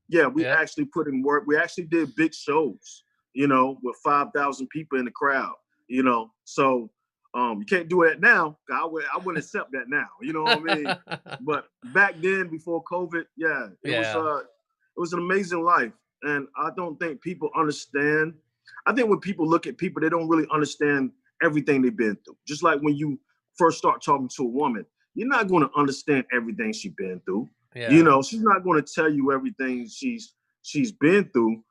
Yeah, we actually put in work. We actually did big shows, you know, with 5,000 people in the crowd, you know. So You can't do that now. I wouldn't accept that now. You know what I mean? But back then, before COVID, it was an amazing life. And I don't think people understand. I think when people look at people, they don't really understand everything they've been through. Just like when you first start talking to a woman, you're not going to understand everything she's been through. Yeah. You know, she's not going to tell you everything she's been through.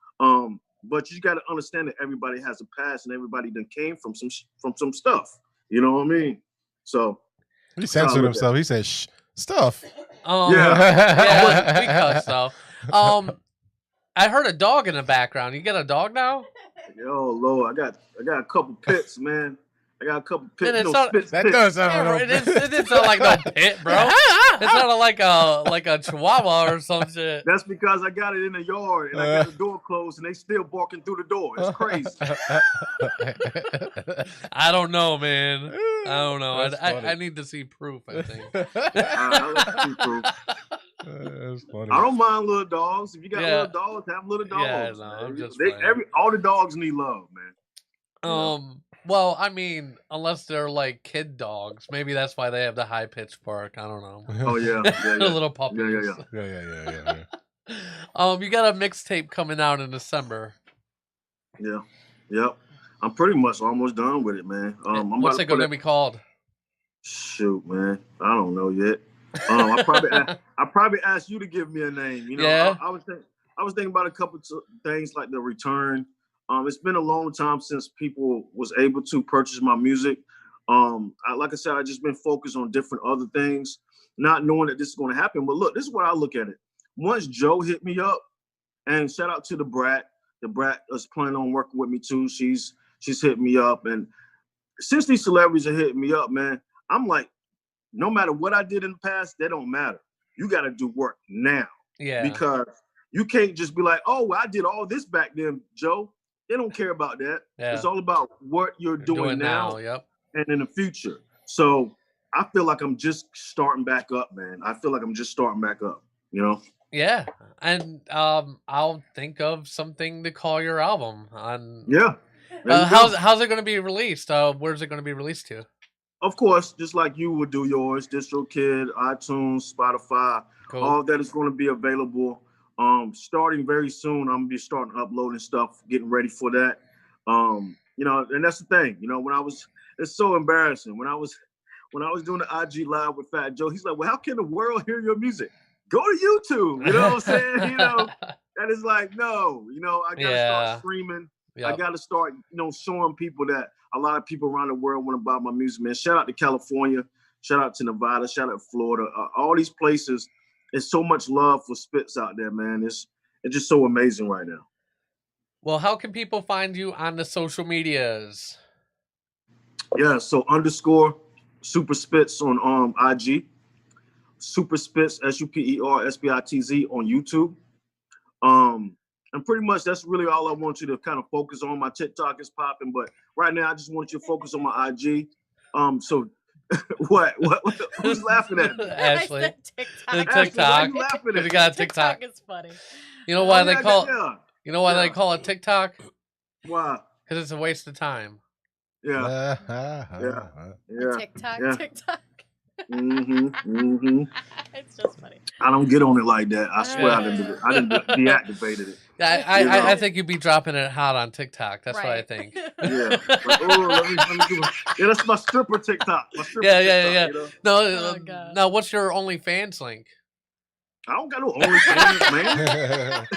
But you got to understand that everybody has a past and everybody that came from some stuff. You know what I mean? So he censored himself. He said stuff. Yeah, we cuss though. I heard a dog in the background. You got a dog now? Oh Lord, I got a couple pits, man. I got a couple pits. Spitz that does sound like it didn't sound like no pit, bro. It sounded like a chihuahua or some shit. That's because I got it in the yard and I got the door closed and they still barking through the door. It's crazy. I don't know, man. I don't know. I need to see proof, I think. I'll let you see proof. That's funny. I don't mind little dogs. If you got little dogs, have little dogs. Yeah, no, I'm just all the dogs need love, man. Well, I mean, unless they're like kid dogs, maybe that's why they have the high pitched bark. I don't know. Oh yeah, The little puppies. Yeah. You got a mixtape coming out in December. Yeah, yep. I'm pretty much almost done with it, man. What's it going to be called? Shoot, man, I don't know yet. I probably asked you to give me a name. You know, yeah. I was thinking about a couple of things like The Return. It's been a long time since people was able to purchase my music. Like I said, I just been focused on different other things, not knowing that this is going to happen. But look, this is what I look at it. Once Joe hit me up, and shout out to the Brat. The Brat is planning on working with me too. She's hit me up, and since these celebrities are hitting me up, man, I'm like, no matter what I did in the past, that don't matter. You got to do work now. Yeah. Because you can't just be like, oh, well, I did all this back then, Joe. They don't care about that. Yeah. It's all about what you're doing now yep. and in the future. So I feel like I'm just starting back up, man. You know? Yeah. And I'll think of something to call your album on. Yeah. How's it going to be released? Where's it going to be released to? Of course, just like you would do yours, DistroKid, iTunes, Spotify, cool. All that is going to be available. Starting very soon, I'm gonna be starting uploading stuff, getting ready for that. You know, and that's the thing. You know, it's so embarrassing when I was doing the IG live with Fat Joe. He's like, "Well, how can the world hear your music? Go to YouTube." You know what I'm saying? You know, that is like, no. You know, I gotta start streaming. Yep. I gotta start, showing people that a lot of people around the world want to buy my music. Man, shout out to California, shout out to Nevada, shout out to Florida, all these places. There's so much love for Spitz out there, man. It's just so amazing right now. Well, how can people find you on the social medias? Yeah, so _ Super Spitz on IG, Super Spitz SUPERSPITZ on YouTube. And pretty much that's really all I want you to kind of focus on. My TikTok is popping, but right now I just want you to focus on my IG. So. What? Who's laughing at me? Ashley. TikTok. Ashley, why you laughing at You got a TikTok. It's funny. You know why they call they call it TikTok? Why? Because it's a waste of time. Yeah. TikTok. It's just funny. I don't get on it like that. I swear I didn't deactivated it. I think you'd be dropping it hot on TikTok. That's what I think. Yeah. Like, let me do it. Yeah, that's my stripper TikTok. Yeah. You know? No, now what's your OnlyFans link? I don't got no OnlyFans, man.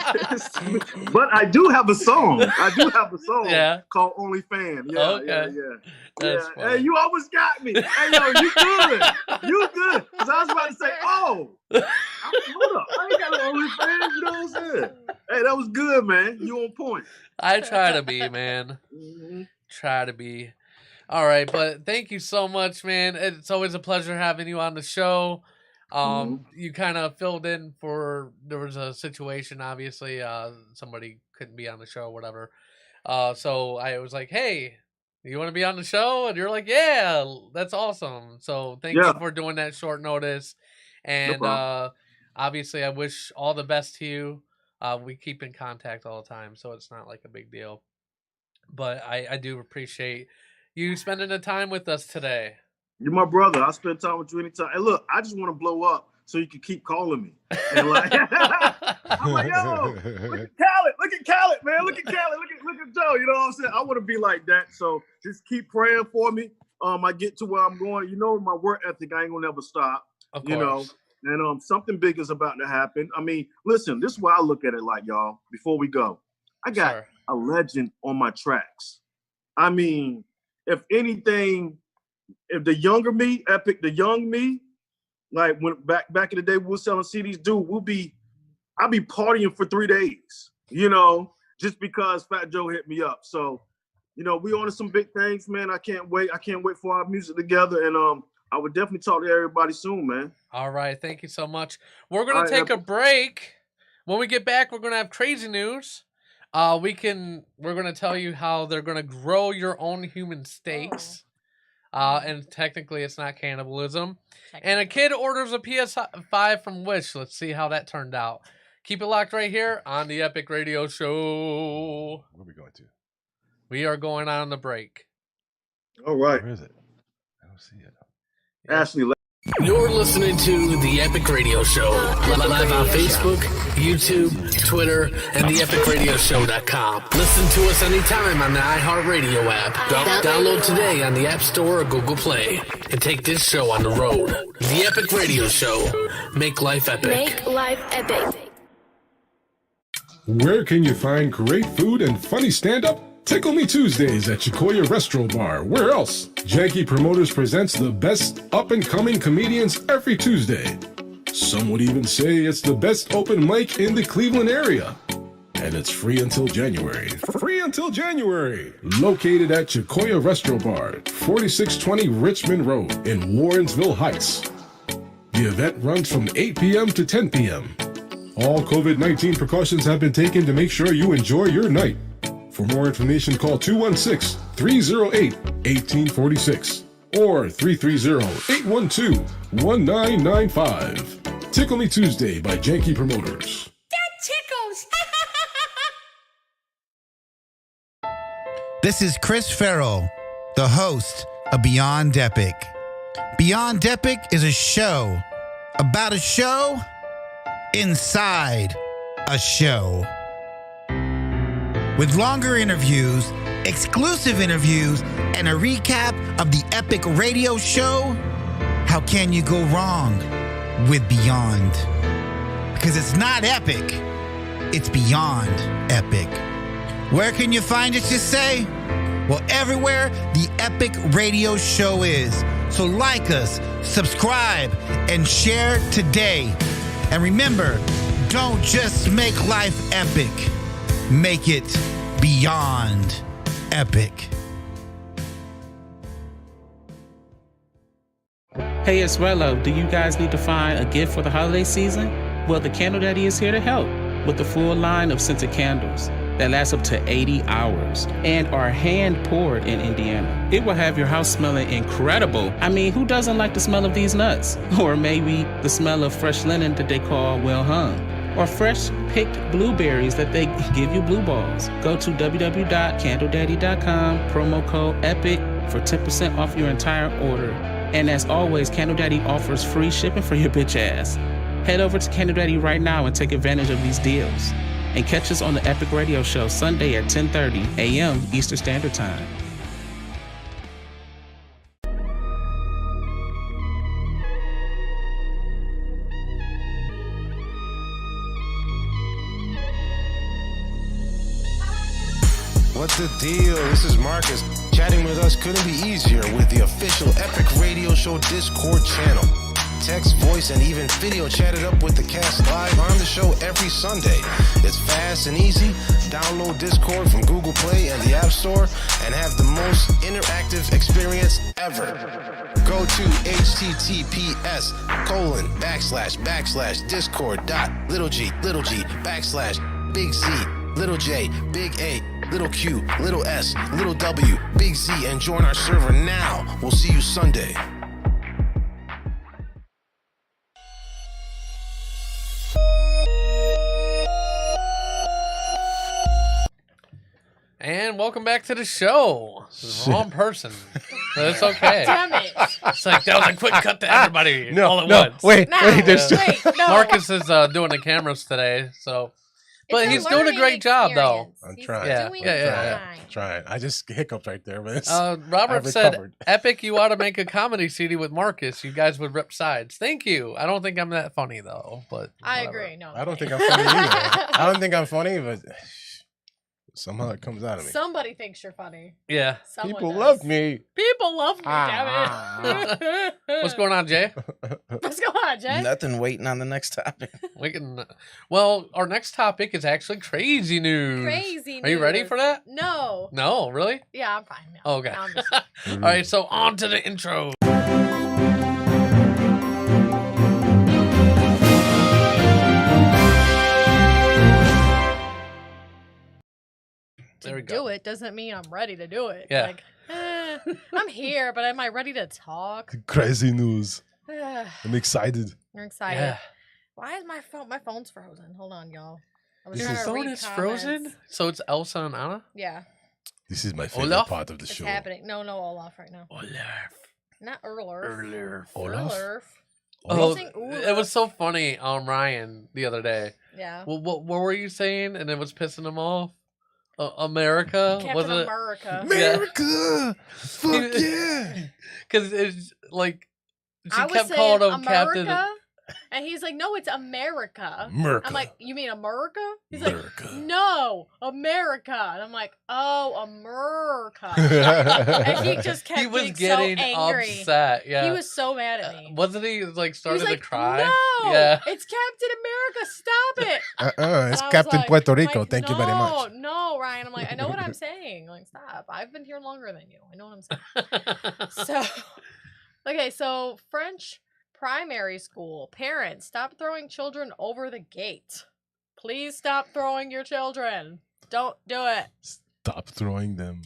But I do have a song. Called OnlyFan. Yeah, okay. Yeah. Hey, you almost got me. Hey, yo, you good. You good. Because I was about to say, hold up. I ain't got no OnlyFans. You know what I'm saying? Hey, that was good, man. You on point. I try to be, man. Try to be. All right, but thank you so much, man. It's always a pleasure having you on the show. You kind of filled in there was a situation, obviously, somebody couldn't be on the show or whatever. So I was like, hey, you want to be on the show? And you're like, yeah, that's awesome. So thank you for doing that short notice. And obviously I wish all the best to you. We keep in contact all the time, so it's not like a big deal. But I do appreciate you spending the time with us today. You're my brother. I'll spend time with you anytime. And look, I just want to blow up so you can keep calling me. And like, I'm like, yo, look at Khaled, man. Look at Khaled. Look at Joe. You know what I'm saying? I want to be like that. So just keep praying for me. I get to where I'm going. You know, my work ethic, I ain't gonna never stop. Of course. You know, and something big is about to happen. I mean, listen, this is why I look at it like, y'all, before we go. I got a legend on my tracks. I mean, if anything, if the younger me, Epic, the young me, like when back in the day we were selling CDs, dude, I'll be partying for 3 days, you know, just because Fat Joe hit me up. So, you know, we on to some big things, man. I can't wait for our music together. And I would definitely talk to everybody soon, man. All right. Thank you so much. We're going to take a break. When we get back, we're going to have crazy news. We're going to tell you how they're going to grow your own human steaks. And technically it's not cannibalism. And a kid orders a PS5 from Wish. Let's see how that turned out. Keep it locked right here on the Epic Radio Show. Where are we going to? We are going on the break. All right. Where is it? I don't see it. Ashley. You're listening to The Epic Radio Show. Live on Facebook, YouTube, Twitter, and theepicradioshow.com. Listen to us anytime on the iHeartRadio app. Download today on the App Store or Google Play. And take this show on the road. The Epic Radio Show. Make life epic. Make life epic. Where can you find great food and funny stand-up? Tickle Me Tuesdays at Chicoya Restro Bar. Where else? Janky Promoters presents the best up-and-coming comedians every Tuesday. Some would even say it's the best open mic in the Cleveland area. And it's free until January. Free until January! Located at Chicoya Restro Bar, 4620 Richmond Road in Warrensville Heights. The event runs from 8 p.m. to 10 p.m. All COVID-19 precautions have been taken to make sure you enjoy your night. For more information, call 216-308-1846 or 330-812-1995. Tickle Me Tuesday by Janky Promoters. That tickles! This is Chris Farrell, the host of Beyond Epic. Beyond Epic is a show about a show inside a show. With longer interviews, exclusive interviews, and a recap of the Epic Radio Show, how can you go wrong with Beyond? Because it's not epic, it's beyond epic. Where can you find it, you say? Well, everywhere the Epic Radio Show is. So like us, subscribe, and share today. And remember, don't just make life epic. Make it beyond epic. Hey, it's Rello. Do you guys need to find a gift for the holiday season? Well, the Candle Daddy is here to help with the full line of scented candles that last up to 80 hours and are hand poured in Indiana. It will have your house smelling incredible. I mean, who doesn't like the smell of these nuts? Or maybe the smell of fresh linen that they call well hung. Or fresh picked blueberries that they give you blue balls. Go to www.candledaddy.com, promo code EPIC for 10% off your entire order. And as always, Candle Daddy offers free shipping for your bitch ass. Head over to Candle Daddy right now and take advantage of these deals. And catch us on the Epic Radio Show Sunday at 10:30 a.m. Eastern Standard Time. What's the deal? This is Marcus. Chatting with us couldn't be easier with the official Epic Radio Show Discord channel. Text, voice, and even video chatted up with the cast live on the show every Sunday. It's fast and easy. Download Discord from Google Play and the App Store and have the most interactive experience ever. Go to https://discord.littleg.big.J, and join our server now. We'll see you Sunday. And Ryan, welcome back to the show. Wrong person. But it's okay. Damn it. It's like, that was a quick cut to everybody all at once. Wait, there's no. Marcus is doing the cameras today, so. But It's a he's doing a learning great job, though. experience. I'm He's trying. doing Yeah. fine. Trying. I just hiccuped right there, but it's, Robert I've said, recovered. Epic, you ought to make a comedy CD with Marcus. You guys would rip sides. Thank you. I don't think I'm that funny, though. But I whatever. agree. No, I don't think I'm funny either. I don't think I'm funny, but somehow it comes out of me. Somebody thinks you're funny. Yeah. Someone People does. love me. People love me, damn it. What's going on, Jay? What's going on, Jay? Nothing. Waiting on the next topic. Well, our next topic is actually crazy news. Crazy news. Are you ready for that? No. No, really? Yeah, I'm fine. No. Oh, okay. No, I'm just- All right, so on to the intro. There we go. do it doesn't mean I'm ready to do it. Yeah. Like, I'm here, but am I ready to talk? Crazy news. I'm excited. You're excited. Yeah. Why is my phone? My phone's frozen. Hold on, y'all. I was Your trying to phone read is comments. frozen? So it's Elsa and Anna? Yeah, This is my favorite Olaf? part of the it's show. happening. No, Olaf right now. Olaf. Not Erlerf. Olaf? Erlerf. Oh, Using it was so funny on Ryan the other day. Yeah. Well, what were you saying? And it was pissing him off? America? Captain was it? America. America! Fuck yeah! Because it's like, she I was kept saying calling him America, Captain. and he's like, "No, it's America." America. I'm like, "You mean America?" He's America. like, "No, America." And I'm like, "Oh, America." and he just kept He was being getting so angry. upset. Yeah. He was so mad at me. Wasn't he like He was started like, to cry? "No, Yeah. it's Captain America. Stop it!" It's And I was Captain like- Puerto Rico. like, Thank you very much. No, Ryan. I'm like, I know what I'm saying. Like, stop. I've been here longer than you. I know what I'm saying. So, okay, so French primary school parents, stop throwing children over the gate. Please stop throwing your children. Don't do it. Stop throwing them.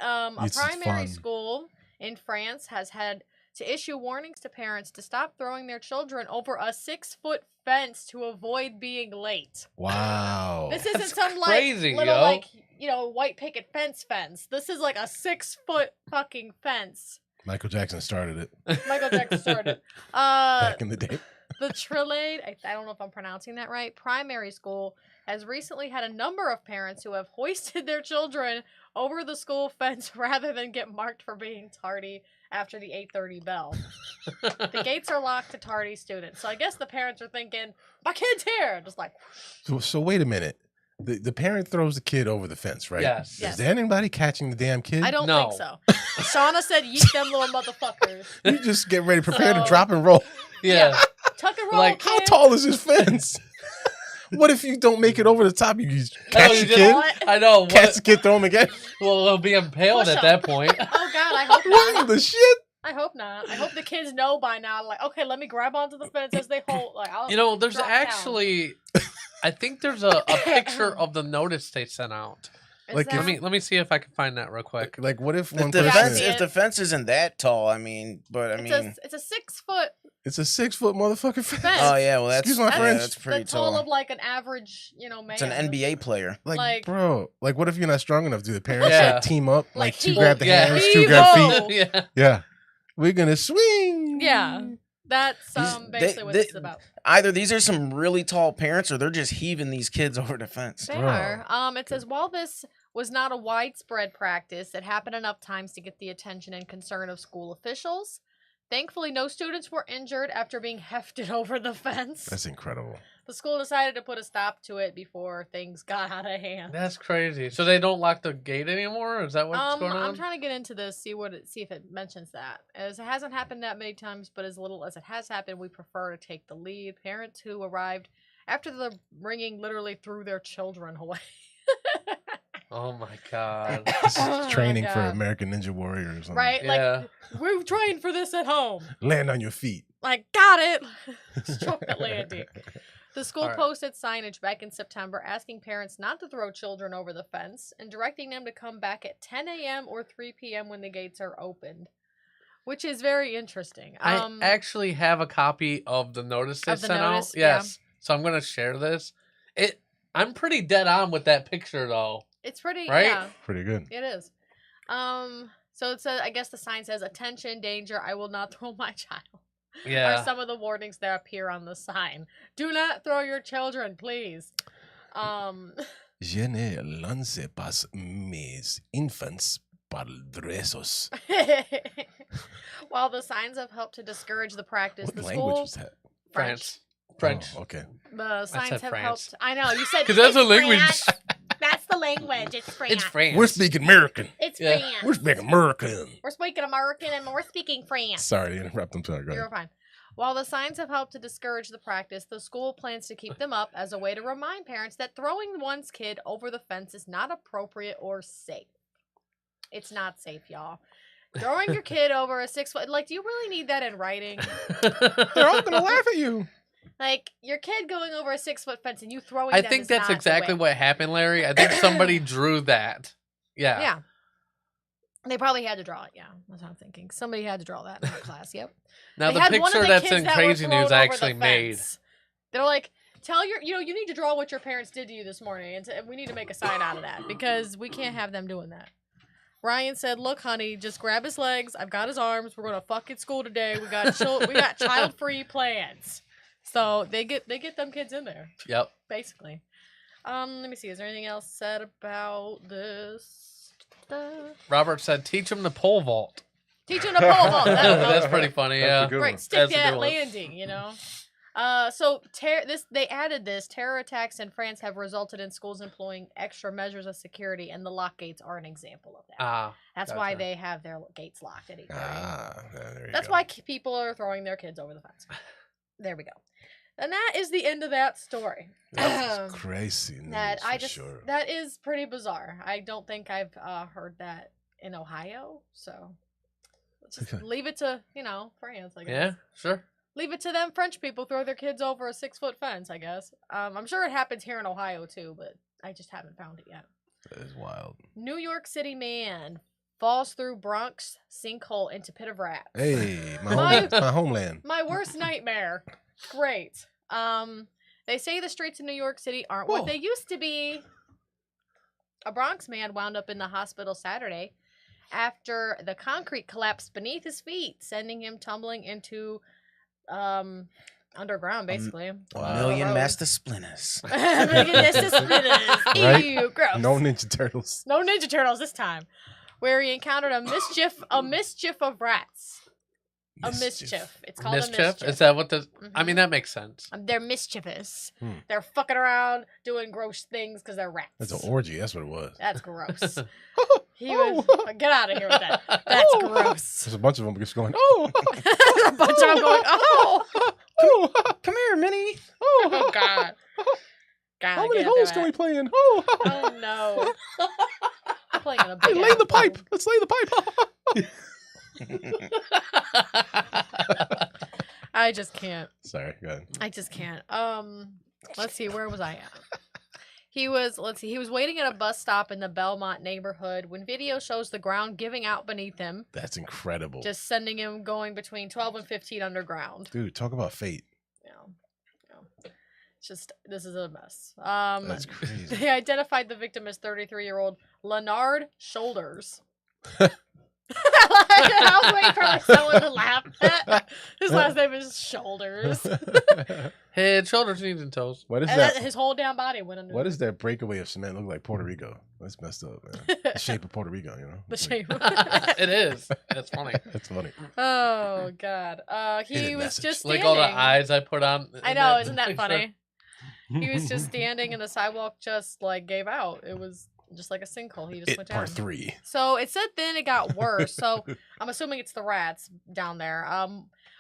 A It's primary fun. school in France has had to issue warnings to parents to stop throwing their children over a 6-foot fence to avoid being late. Wow. This isn't That's some crazy, like little yo. like white picket fence. This is like a 6-foot fucking fence. Michael Jackson started it Michael Jackson started. back in the day. The Trilade, I don't know if I'm pronouncing that right, primary school has recently had a number of parents who have hoisted their children over the school fence rather than get marked for being tardy after the 8:30 bell. The gates are locked to tardy students. So I guess the parents are thinking, my kid's here. Just like, So wait a minute. The parent throws the kid over the fence, right? Yes. Is Yes. there anybody catching the damn kid? I don't No. think so. Shauna said, yeet them little motherfuckers. You just get ready, prepare to So- drop and roll. Yeah. Tuck and roll, Like, How kid. tall is this fence? What if you don't make it over the top? You just I know, catch you the just- kid, What? I know. catch the kid, throw him again. Well, he'll be impaled Push at up. that point. Oh, God, I hope What not. the shit? I hope not. I hope the kids know by now, like, okay, let me grab onto the fence as they hold. Like, I'll You know, there's drop down. actually, I think there's a picture of the notice they sent out. Is like, there- Let me see if I can find that real quick. Like, what if If one the Yeah, I person? fence, see if it. the fence isn't that tall, I mean, but I it's mean, a 6-foot It's a 6-foot motherfucking fence. fence. oh yeah, well that's Excuse my yeah, French. that's pretty the tall tall. of like an average, man. It's an NBA player. Like, like- bro, like, what if you're not strong enough? Do the parents Yeah. like team up? Like, Like, two he- grab the Yeah. hands, He- two grab He-ho! feet. Yeah. Yeah, we're gonna swing. Yeah, that's These- basically what they- this is about. Either these are some really tall parents, or they're just heaving these kids over the fence. They Bro. are. It says while this was not a widespread practice, it happened enough times to get the attention and concern of school officials. Thankfully, no students were injured after being hefted over the fence. That's incredible. The school decided to put a stop to it before things got out of hand. That's crazy. So they don't lock the gate anymore? Is that what's going on? I'm trying to get into this, see if it mentions that. As it hasn't happened that many times, but as little as it has happened, we prefer to take the lead. Parents who arrived after the ringing literally threw their children away. Oh my god. This Oh is my training for God. American Ninja Warrior or something. Right? Yeah. Like, we've trained for this at home. Land on your feet. Like, got it. Stroke that landing. The school All right. posted signage back in September asking parents not to throw children over the fence and directing them to come back at 10 a.m. or 3 p.m. when the gates are opened, which is very interesting. I actually have a copy of the notice they Of the sent notice, out. yeah. Yes. So I'm gonna share this. I'm pretty dead on with that picture though. It's pretty, Right? yeah. Pretty good. It is. So it says, I guess the sign says, "Attention, danger, I will not throw my child." Yeah. Are some of the warnings that appear on the sign. Do not throw your children, please. Je ne lance pas mis infants padresos. While the signs have helped to discourage the practice, What the language school was that? French. French. Oh, okay. The signs said have France. helped. I know you said Because that's it's a language. France. That's the language. It's France. It's France. We're speaking American. It's Yeah. France. We're speaking American. We're speaking American and we're speaking France. Sorry to interrupt. I'm sorry. Go You're ahead. fine. While the signs have helped to discourage the practice, the school plans to keep them up as a way to remind parents that throwing one's kid over the fence is not appropriate or safe. It's not safe, y'all. Throwing your kid over a 6 foot, like, do you really need that in writing? They're all gonna laugh at you. Like, your kid going over a 6 foot fence and you throwing I them think is that's not the exactly way. what happened, Larry. I think somebody drew that. Yeah. Yeah. They probably had to draw it, yeah. That's what I'm thinking. Somebody had to draw that in the class, yep. Now, They the had one of picture the that's kids in that were Crazy thrown News I over the actually made. fence. They're like, tell your, you need to draw what your parents did to you this morning, and we need to make a sign out of that because we can't have them doing that. Ryan said, "Look, honey, just grab his legs. I've got his arms. We're gonna fuck at school today. We got child-free plans." So they get them kids in there. Yep. Basically. Let me see. Is there anything else said about this stuff? Robert said, "Teach him the pole vault." Teach him the pole vault. That's pretty funny. That's a Yeah. good Right, one. stick That's a that good one. landing, you know. So they added this. Terror attacks in France have resulted in schools employing extra measures of security, and the lock gates are an example of that. Ah. That's why gotcha. they have their gates locked at 8:30. There you That's go. why people are throwing their kids over the fence. There we go. And that is the end of that story. That's crazy news That I for just sure. that is pretty bizarre. I don't think I've heard that in Ohio. So let's just leave it to France. I guess. Yeah. Sure. Leave it to them French people throw their kids over a 6 foot fence. I guess. I'm sure it happens here in Ohio too, but I just haven't found it yet. That is wild. New York City man falls through Bronx sinkhole into pit of rats. Hey, My- my homeland. My worst nightmare. Great. They say the streets of New York City aren't what Whoa. they used to be. A Bronx man wound up in the hospital Saturday after the concrete collapsed beneath his feet, sending him tumbling into underground, basically. A million master splinters. Million master splinters. Right? Ew, gross. No Ninja Turtles. No Ninja Turtles this time. Where he encountered a mischief of rats. A mischief. It's called a mischief. Is that what the? I mean, that makes sense. They're mischievous. They're fucking around doing gross things because they're rats. That's an orgy. That's what it was. That's gross. He was get out of here with that. That's gross. There's a bunch of them just going, oh, There's a bunch of them going, oh, Come here, Minnie. oh God. God, how many get holes that. can we play in? Oh, Oh no. I'm playing in a hey, big lay the ass pipe. hole. Let's lay the pipe. I just can't. Sorry, go ahead. I just can't. Let's see, where was I at? He was waiting at a bus stop in the Belmont neighborhood when video shows the ground giving out beneath him, That's incredible. just sending him going between 12 and 15 underground. Dude, talk about fate. It's just, this is a mess. That's crazy. They identified the victim as 33-year-old Leonard Shoulders. I was waiting for someone to laugh at. His last name is Shoulders. Head, shoulders, knees, and toes. What is And that? his whole damn body went under. What does that breakaway of cement look like? Puerto Rico. That's messed up, man. The shape of Puerto Rico, you know? the shape? It is. That's funny. That's funny. Oh God. He Hidden was message. just Like standing. all the eyes I put on. I in know, that isn't that picture. funny? He was just standing and the sidewalk just like gave out. It was just like a sinkhole. He just went down. Part 3. So it said then it got worse. So I'm assuming it's the rats down there.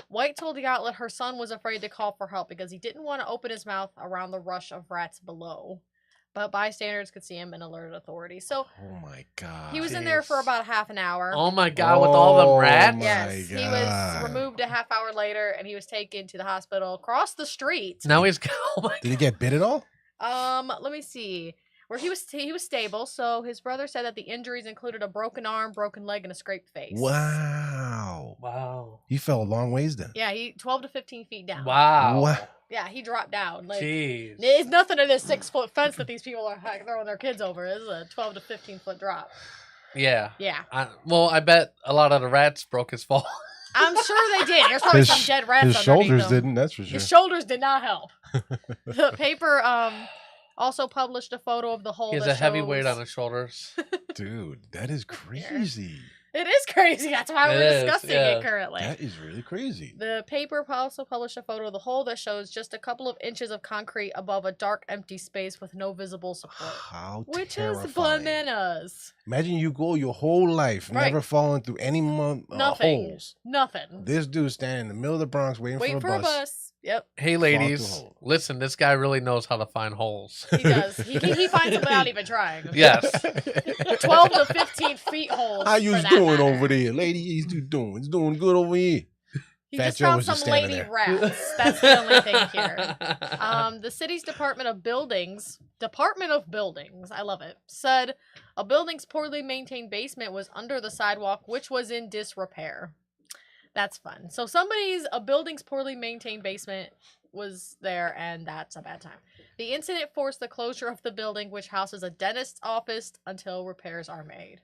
White told the outlet her son was afraid to call for help because he didn't want to open his mouth around the rush of rats below. But bystanders could see him and alerted authorities. So Oh my God. he was in there for about half an hour. Oh my God, with all them rats? my Yes, he was God. removed a half hour later and he was taken to the hospital across the street. Now he's. Oh my Did he get bit at all? Let me see. Where he was stable. So his brother said that the injuries included a broken arm, broken leg, and a scraped face. Wow. Wow. He fell a long ways then. Yeah, he 12 to 15 feet down. Wow. What? Yeah, he dropped down. Like, Jeez. it's nothing in this 6-foot fence that these people are throwing their kids over. This is a 12 to 15-foot drop. Yeah. Yeah. I bet a lot of the rats broke his fall. I'm sure they did. There's probably some dead rats His underneath shoulders them. didn't, that's for sure. His shoulders did not help. The paper also published a photo of the hole. He has that a heavy shows- weight on his shoulders. Dude, that is crazy. It is crazy. That's why we're It is, discussing yeah. it currently. That is really crazy. The paper also published a photo of the hole that shows just a couple of inches of concrete above a dark, empty space with no visible support. How Which terrifying. is bananas. Imagine you go your whole life Right. never falling through any Nothing. holes. Nothing. This dude standing in the middle of the Bronx waiting for a bus. Yep. Hey, Fall through ladies, hole. listen, this guy really knows how to find holes. He does. He finds them without even trying. Yes. 12 to 15 feet holes. How you for that doing matter. over there, lady? How you doing? It's doing good over here. He Fat just Joe found was just some standing lady there. rats. That's the only thing here. The city's Department of Buildings, I love it, said a building's poorly maintained basement was under the sidewalk, which was in disrepair. That's fun. So a building's poorly maintained basement was there, and that's a bad time. The incident forced the closure of the building, which houses a dentist's office, until repairs are made.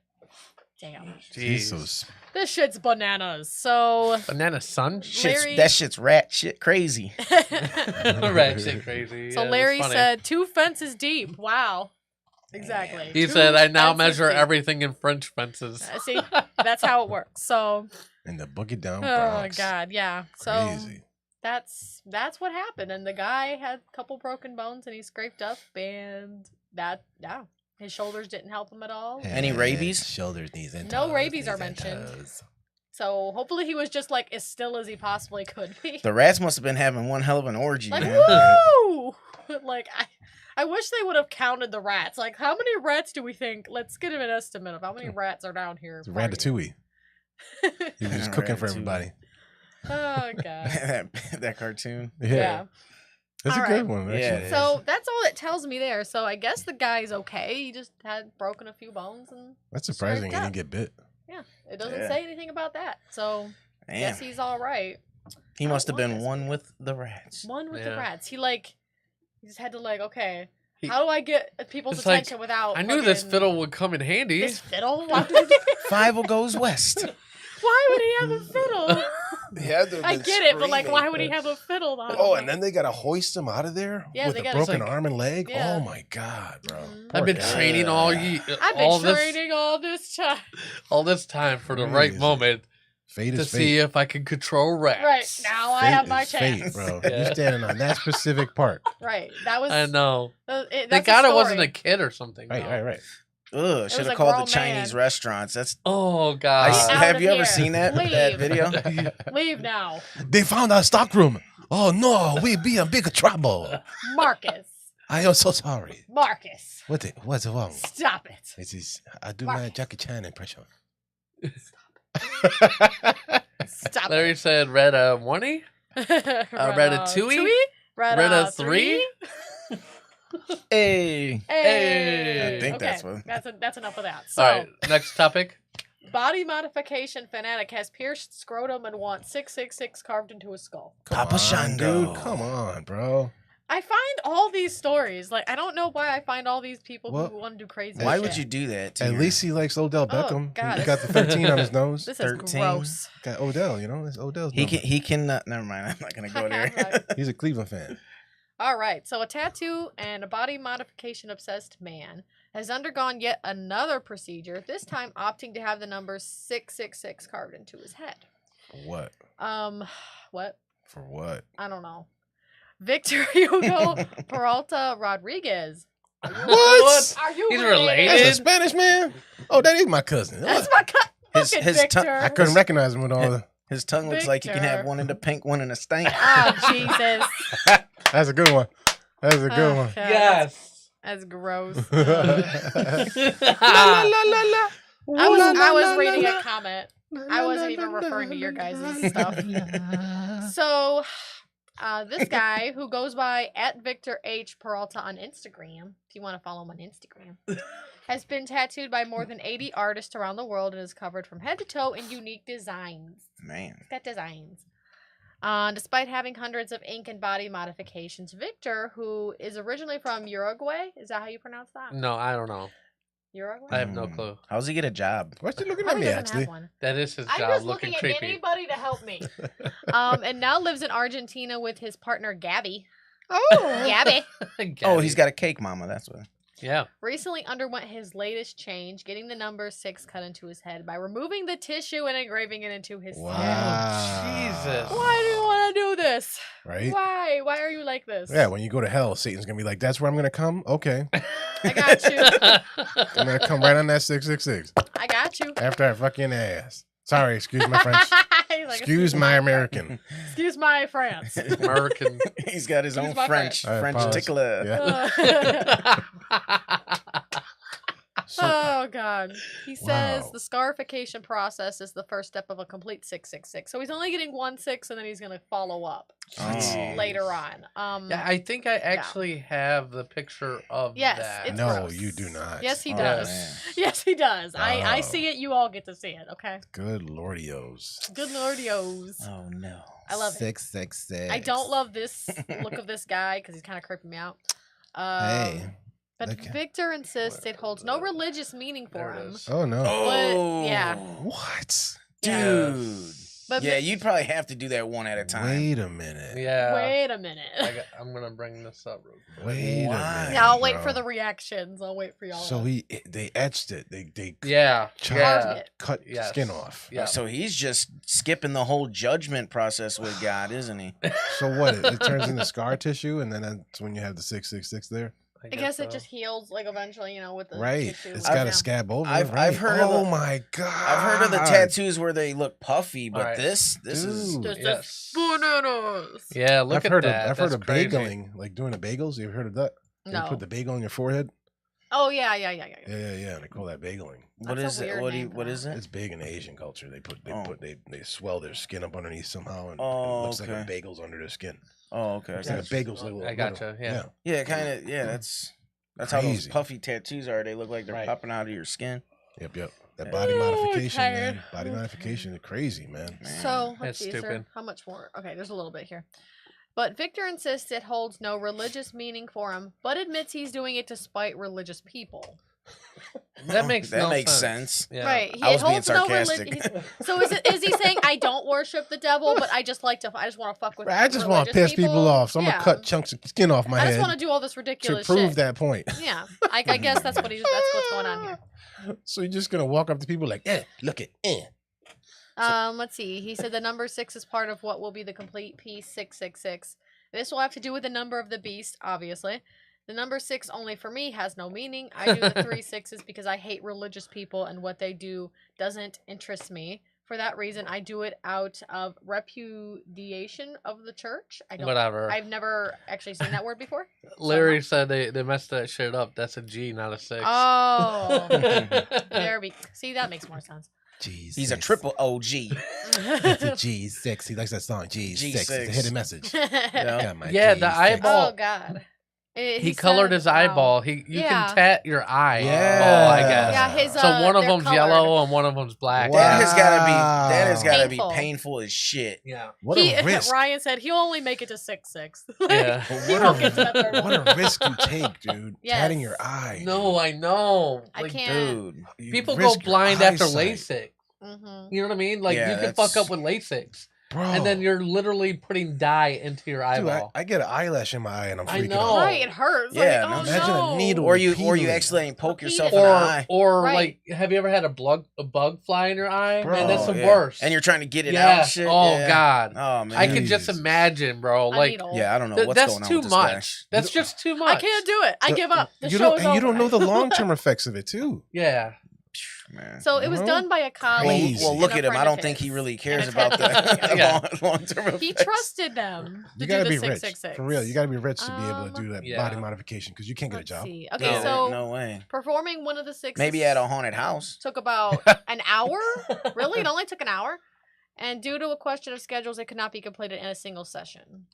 Damn. Jeez. This shit's bananas. So Banana sun? That shit's rat shit crazy. Rat shit crazy. So Yeah, Larry that's funny. said 2 fences deep. Wow. Exactly. He 2 said, I now fences measure deep." everything in French fences. See, that's how it works. So, In the boogie down oh Bronx. god, yeah. So Crazy. that's what happened, and the guy had a couple broken bones, and he scraped up, and his shoulders didn't help him at all. Any rabies? Shoulders, knees, and No toes, rabies knees are and mentioned. toes. So hopefully he was just like as still as he possibly could be. The rats must have been having one hell of an orgy, Like man. woo! Like I wish they would have counted the rats. Like how many rats do we think? Let's get an estimate of how many rats are down here. It's Ratatouille. He was just cooking for Ratatouille. everybody. Oh god. that cartoon. Yeah. That's All a good right. one. Yeah, Actually. it So that's all it tells me there. So I guess the guy's okay. He just had broken a few bones and That's surprising. He scraped didn't up. get bit. Yeah, it doesn't Yeah. say anything about that. So I Damn. guess he's all right. He must have want been this one with the rats. One with the Yeah. rats. He just had to okay. How do I get people's It's like, attention without? I knew this fucking- fiddle would come in handy. This fiddle? Why would he, Five goes west. why would he have a fiddle? I get it, but why would he have a fiddle? I don't Oh, know. and then they gotta hoist him out of there Yeah, with they a gotta- broken It's like- arm and leg. Yeah. Oh my god, bro! I've been Poor guy. training I've been training all this time. for the right Crazy. moment Fate to is see fate. if I can control rats. Right now, I Fate have my is fate, chance. bro. Yeah. You standing on that specific part. Right, that was. I know. That's Thank a God it story. wasn't a kid or something. Right, though. right. Ugh, was should a have called the grown Chinese man. restaurants. That's. Oh God. Get out Have of you ever here. seen that Leave. video? Leave now, They found our stockroom. Oh no, we be in big trouble. Marcus. I am so sorry. Marcus, What's wrong? stop it. It is. I do my Jackie Chan impression. Stop Larry said red one it. Ratatouille? Red Red 3? Hey. Hey. I think okay. that's what. That's enough of that. So, All right, next topic. body modification fanatic has pierced scrotum and wants 666 carved into his skull. Papa Shango. Dude, come on, bro. I find all these stories I don't know why I find all these people What? who want to do crazy. Why shit. would you do that? To At your- least he likes Odell Oh, Beckham. God. He got the 13 on his nose. This is 13. gross. Got Odell, it's Odell's He number. can. He can. Never mind. I'm not gonna go there. Right. He's a Cleveland fan. All right, so a tattoo and a body modification obsessed man has undergone yet another procedure, this time opting to have the number 666 carved into his head. For what? What? For what? I don't know. Victor Hugo Peralta Rodriguez. What? Are you He's That's a related? Spanish man? Oh, that is my cousin. That's my His- fucking his Victor. tongue- I couldn't recognize him with all the... His tongue looks like you can have Victor. one in the pink, one in the stank. Oh, Jesus. That's a good one. That's a good one. Okay, Yes. That's gross. La, la, la, la, la. I was reading a comment. I wasn't even referring to your guys' stuff. So, this guy who goes by @Victor H Peralta on Instagram, if you want to follow him on Instagram, has been tattooed by more than 80 artists around the world and is covered from head to toe in unique designs. Man. He's got designs. Despite having hundreds of ink and body modifications, Victor, who is originally from Uruguay, is that how you pronounce that? No, I don't know. Uruguay? I have no clue. How does he get a job? Why you looking at Probably me, doesn't have actually? one. That is his I'm job, just looking looking at creepy. anybody to help me. And now lives in Argentina with his partner Gabby. Oh. Gabby. Oh, he's got a cake mama. That's what. Yeah. Recently underwent his latest change, getting the number 6 cut into his head by removing the tissue and engraving it into his skin. Jesus. Why do you want to do this? Right? Why? Why are you like this? Yeah, when you go to hell, Satan's going to be like, that's where I'm going to come? Okay. I got you. I'm going to come right on that 666. I got you. After I fuck your ass. Sorry, excuse my French. He's like, Excuse my American. Excuse my France. American. He's got his own Excuse my French I French pause. tickler. Yeah. Oh God. He says Wow. the scarification process is the first step of a complete 666. So he's only getting 1 6 and then he's gonna follow up Oh. later on. Yeah, I think I actually have the picture of Yes, that. it's No, gross. you do not. Yes, he Oh, does. man. Yes, he does. I Oh. see it. You all get to see it. Okay. Good lordios. Good lordios. Oh no. I love it. 666. I don't love this look of this guy because he's kind of creeping me out. Hey. But look at- Victor insists it holds no religious meaning for There it him. is. Oh, no. But, yeah. What? Dude. But Yeah, Vic- you'd probably have to do that one at a time. Wait a minute. Yeah. Wait a minute. I'm going to bring this up real quick. Wait Why? a minute. Yeah, I'll wait bro. for the reactions. I'll wait for y'all. So they etched it. They Yeah. chopped Yeah. it. cut Yes. skin off. Yeah. So he's just skipping the whole judgment process with God, isn't he? So what? It turns into scar tissue, and then that's when you have the 666 there. I guess it just heals, like, eventually, with the Right. tissue. It's got Yeah. to scab over. I've right? heard of Oh the- my god. I've heard of the tattoos where they look puffy, but Alright. this is Dude. Just Yes. bananas. Yeah, look I've at heard that. I've heard That's of crazy. bageling, like doing the bagels. You ever heard of that? No. They put the bagel on your forehead. Oh, yeah. Yeah. They call that bageling. what That's is a it? weird What name, what is it? It's big in Asian culture. They Oh. they swell their skin up underneath somehow, and Oh, it looks like a okay. bagel's under their skin. Oh, okay. It's like a bagel's little. I gotcha, yeah. Yeah, kind of. Yeah, that's how those Crazy. puffy tattoos are. They look like they're Right. popping out of your skin. Yep. That body Oh, modification, man. tired. Body modification is crazy, man. So, let's That's see, is there, stupid. how much more? Okay, there's a little bit here. But Victor insists it holds no religious meaning for him, but admits he's doing it to spite religious people. That makes That no makes sense. sense. Yeah. Right. I was being holds no reli- sarcastic. he's- So is he saying I don't worship the devil, but I just want to fuck with I just want to religious piss people off, so I'm Yeah. gonna cut chunks of skin off my I head just want to do all this to ridiculous prove shit. that point. Yeah. I guess that's what's going on here. So you're just gonna walk up to people like, look it, Let's see. He said the number 6 is part of what will be the complete piece 666. This will have to do with the number of the beast, obviously. The number 6 only for me has no meaning. I do the 3 6s because I hate religious people and what they do doesn't interest me. For that reason, I do it out of repudiation of the church. Whatever. I've never actually seen that word before. Larry said they messed that shit up. That's a G, not a 6. Oh. See, that makes more sense. Jeez. He's a triple OG. It's a G6. He likes that song. G6. It's a hidden message. Yeah, my the G6. eyeball. Oh, God. He colored his eyeball. You Yeah. can tat your eye. Yeah. Oh, I guess. Yeah, his, so one of they're them's colored. yellow and one of them's black. That has gotta Painful. be painful as shit. Yeah. What a risk. Ryan said he'll only make it to 6-6. Yeah. He won't get to that third one. What a risk you take, dude. Yes. Tatting your eye. No, I know. I Like, can't. Dude. You people go risk your blind after eyesight. LASIK. Mm-hmm. You know what I mean? Like Yeah, you can that's- fuck up with LASIK, Bro. and then you're literally putting dye into your Dude, eyeball. I get an eyelash in my eye and I'm I freaking know. out. Right, it hurts. Yeah, like, oh, Imagine no. a needle. Or you repeatedly. accidentally poke yourself Repeatedly. in the eye. or Right. like, have you ever had a bug fly in your eye? Bro, Man, that's the yeah. worst. And you're trying to get it yeah. out and shit. Oh yeah. God. Oh man. I can just Jesus. imagine, bro. A Like, needle. Yeah, I don't know what's that's going on too with this guy. much. That's just too much. I can't do it. I give up. The you show don't, is and over. you don't know the long-term effects of it too. Yeah. Man. So it was No? done by a colleague. Crazy. Well, look and at a him. I friend don't of think he his. really cares And a about friend of his. the long-term effects. He trusted them to You do gotta the be rich 666. for real. You gotta be rich to be able to do that Yeah. body modification because you can't get a Let's job. see. Okay, No. so no way. performing one of the 6 Maybe at a haunted house. took about an hour. Really? It only took an hour? And due to a question of schedules, it could not be completed in a single session.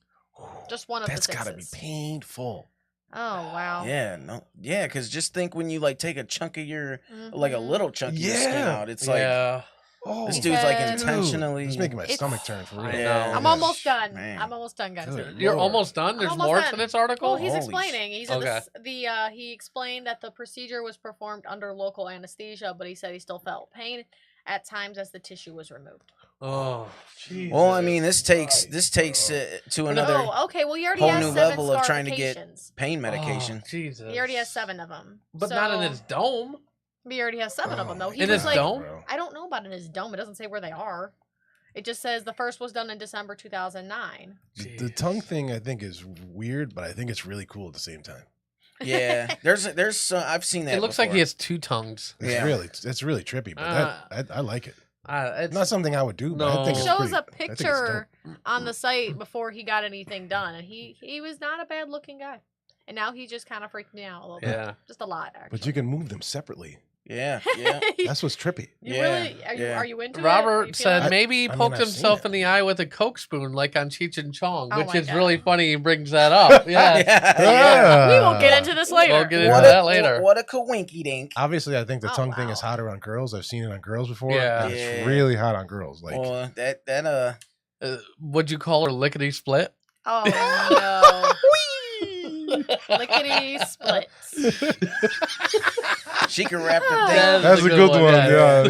Just one of That's the 6s. gotta be painful. Oh, wow. Yeah, no, because just think when you like take a chunk of your like a Mhm. little chunk of your skin Yeah. out, it's like Yeah. Oh, This dude's like said- intentionally. It's making my stomach turn for real. I know. Yeah. I'm almost done. Man. I'm almost done, guys. Good You're Lord. almost done. There's almost more done. to this article. Well, he's Holy explaining. He said Okay. he explained that the procedure was performed under local anesthesia, but he said he still felt pain at times as the tissue was removed. Oh, Jesus. Well, I mean, this takes it to another Oh, okay. Well, he already whole has new 7 level of trying to get scarifications. pain medication. Oh, Jesus. He already has 7 of them. But not in his dome. He already has 7 of them, though. He In was his like, dome? I don't know about in his dome. It doesn't say where they are. It just says the first was done in December 2009. The tongue thing I think is weird, but I think it's really cool at the same time. Yeah, there's some, I've seen that. It looks like he has 2 tongues. It's really trippy, but I like it. It's not something I would do, but I think It it's shows pretty, a I think it's picture dope. on the site before he got anything done, and he was not a bad looking guy. And now he just kind of freaked me out a little Yeah. bit. Just a lot, actually. But you can move them separately. Yeah, That's what's trippy. You really are you into it? Are Robert you feeling said it? maybe he I mean, poked I've seen himself it. in the eye with a Coke spoon, like on Cheech and Chong, Oh which my is God. really funny. He brings that up. Yeah. Yeah. We will get into this later. We'll get into that later. What a coinky dink. Obviously, I think the Oh, tongue thing wow. is hotter on girls. I've seen it on girls before. Yeah. and Yeah. It's really hot on girls. Like, Well, that Would you call her lickety split? Oh no. Lickety splits. she can wrap the thing. That's a good one. Yeah,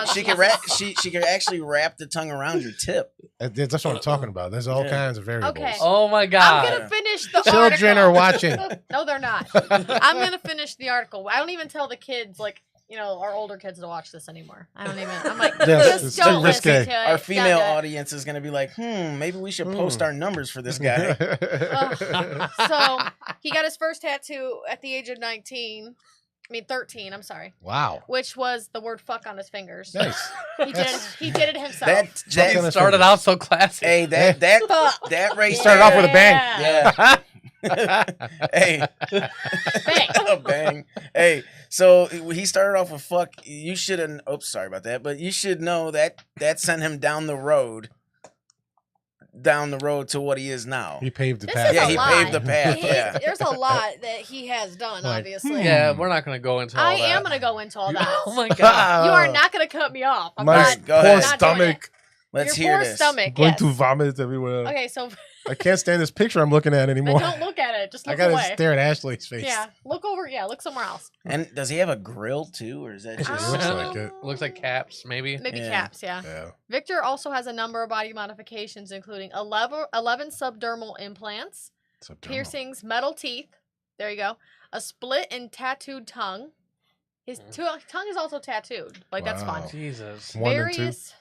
She yeah. could actually she could actually wrap the tongue around your tip. That's what I'm talking about. There's all kinds of variables. Okay. Oh my God. I'm gonna finish the Children article. are watching. No, they're not. I'm gonna finish the article. I don't even tell the kids, like, you know, our older kids to watch this anymore. I don't even. I'm like, Yes, just it's don't too risky. listen to it. Our female Yeah. audience is gonna be like, maybe we should post our numbers for this guy. So he got his first tattoo at the age of 13. I'm sorry. Wow. Which was the word "fuck" on his fingers. Nice. He did it himself. That started out so classy. Hey, that right. He started off with a bang. Yeah. Hey. Bang. Hey, so he started off with fuck. You shouldn't. Oops, sorry about that. But you should know that sent him down the road to what he is now. He paved the This path. is Yeah, a he lot. paved the path. Yeah. There's a lot that he has done, Like, obviously. Yeah, we're not going to go into all I that. am going to go into all that. Oh my God. You are not going to cut me off. I'm My not, Go poor ahead. not doing it. stomach. Let's Your hear poor this. stomach, Going yes. to vomit everywhere. Okay, so I can't stand this picture I'm looking at anymore. don't look at it. Just I look gotta away. stare at Ashley's face. Yeah, look over. Yeah, look somewhere else. And does he have a grill too, or is that It just? looks like it. Looks like caps, maybe. Maybe Yeah. caps, yeah. Yeah. Victor also has a number of body modifications, including 11 subdermal implants, Subdermal. piercings, metal teeth. There you go. A split and tattooed tongue. His tongue is also tattooed. Like, that's fun. Wow. Jesus. 1 and 2. Various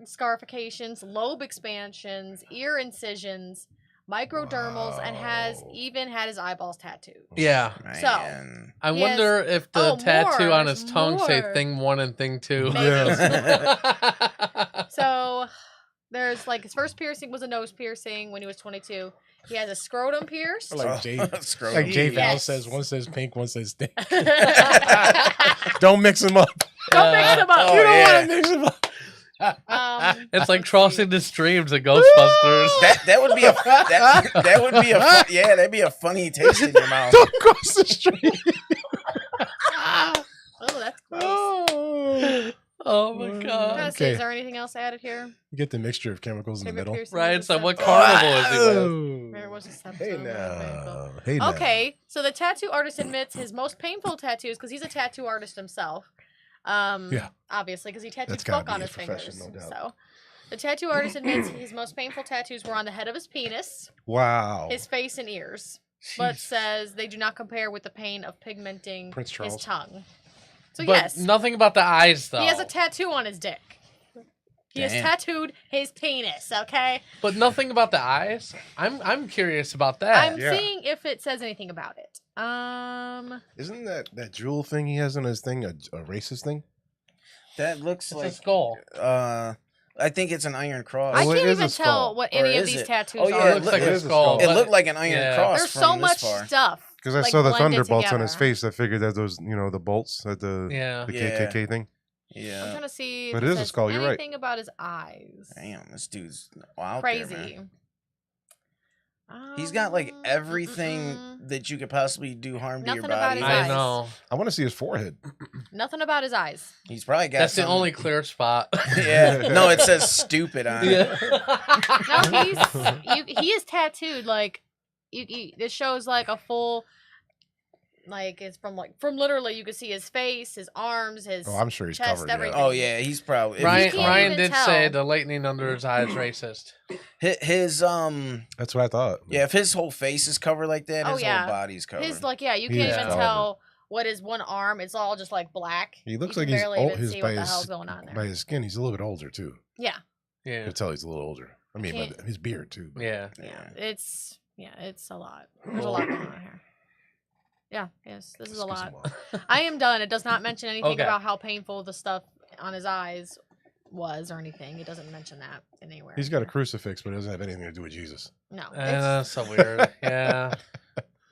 scarifications, lobe expansions, ear incisions, microdermals, and has even had his eyeballs tattooed. Yeah. So, Man. I He wonder if the Oh, tattoo more. on his There's tongue say more. thing 1 and thing 2. so there's like his first piercing was a nose piercing when he was 22. He has a scrotum pierced. Like Jay, Scrotum. like Jay Val Yes. says, one says pink, one says stink. Don't Don't mix them up. mix them up. Oh, You don't yeah. want to mix them up. It's like crossing the streams of Ghostbusters. That would be a that would be a that'd be a funny taste in your mouth. Don't cross the street. Oh, that's gross. Oh my I'm God. trying to see, Okay. is there anything else added here? You get the mixture of chemicals in the Favorite middle. piercing Ryan was said, a what septum. carnival is he with? Favorite was a septum. Hey now. Hey now. Okay, so the tattoo artist admits his most painful tattoos, because he's a tattoo artist himself. Yeah. Obviously, because he tattooed That's gotta fuck on be his his profession, fingers. no doubt. So, the tattoo artist admits his most painful tattoos were on the head of his penis, Wow. his face, and ears, but says they do not compare with the pain of pigmenting Prince his Charles. tongue. So But yes, nothing about the eyes, though. he has a tattoo on his dick. He has Damn. tattooed his penis. Okay, But nothing about the eyes. I'm curious about that. I'm yeah. seeing if it says anything about it. Isn't that jewel thing he has on his thing a racist thing? That looks It's like a skull. I think it's an iron cross. I Oh, it can't is even a skull. tell what Or any of is these it? tattoos Oh, yeah, are. It looks like it a is a skull. skull. It but- looked like an iron yeah. cross. There's from so this much far. stuff. Because I like, saw the blended thunderbolts on his together. face. I figured that those, the bolts at the Yeah. KKK thing. I'm Yeah. trying to see. But if it is a says skull, you're right. Anything about his eyes? Damn, this dude's out Crazy. there, man. He's got like everything that you could possibly do harm to your Nothing about body. his I eyes. know. I want to see his forehead. Nothing about his eyes. He's probably got. That's the only clear spot. Yeah. No, it says stupid on it. No, he is tattooed like. This shows like a full. Like it's from literally you can see his face, his arms, his. Oh, I'm sure he's chest, covered. everything. Oh yeah, he's probably. Ryan did say the lightning under his eye is racist. His That's what I thought. Yeah, if his whole face is covered like that, his whole body's covered. His you can't even tell what is one arm. It's all just like black. He looks you like can he's barely old. even see what the hell's going on there. By his skin, he's a little bit older too. Yeah. You can tell he's a little older. I mean, by his beard too. But. Yeah. It's a lot. There's a lot going on here. Yeah, yes, this is a lot. I am done. It does not mention anything about how painful the stuff on his eyes was or anything. It doesn't mention that anywhere. He's got a crucifix, but it doesn't have anything to do with Jesus. No. That's so weird. Yeah.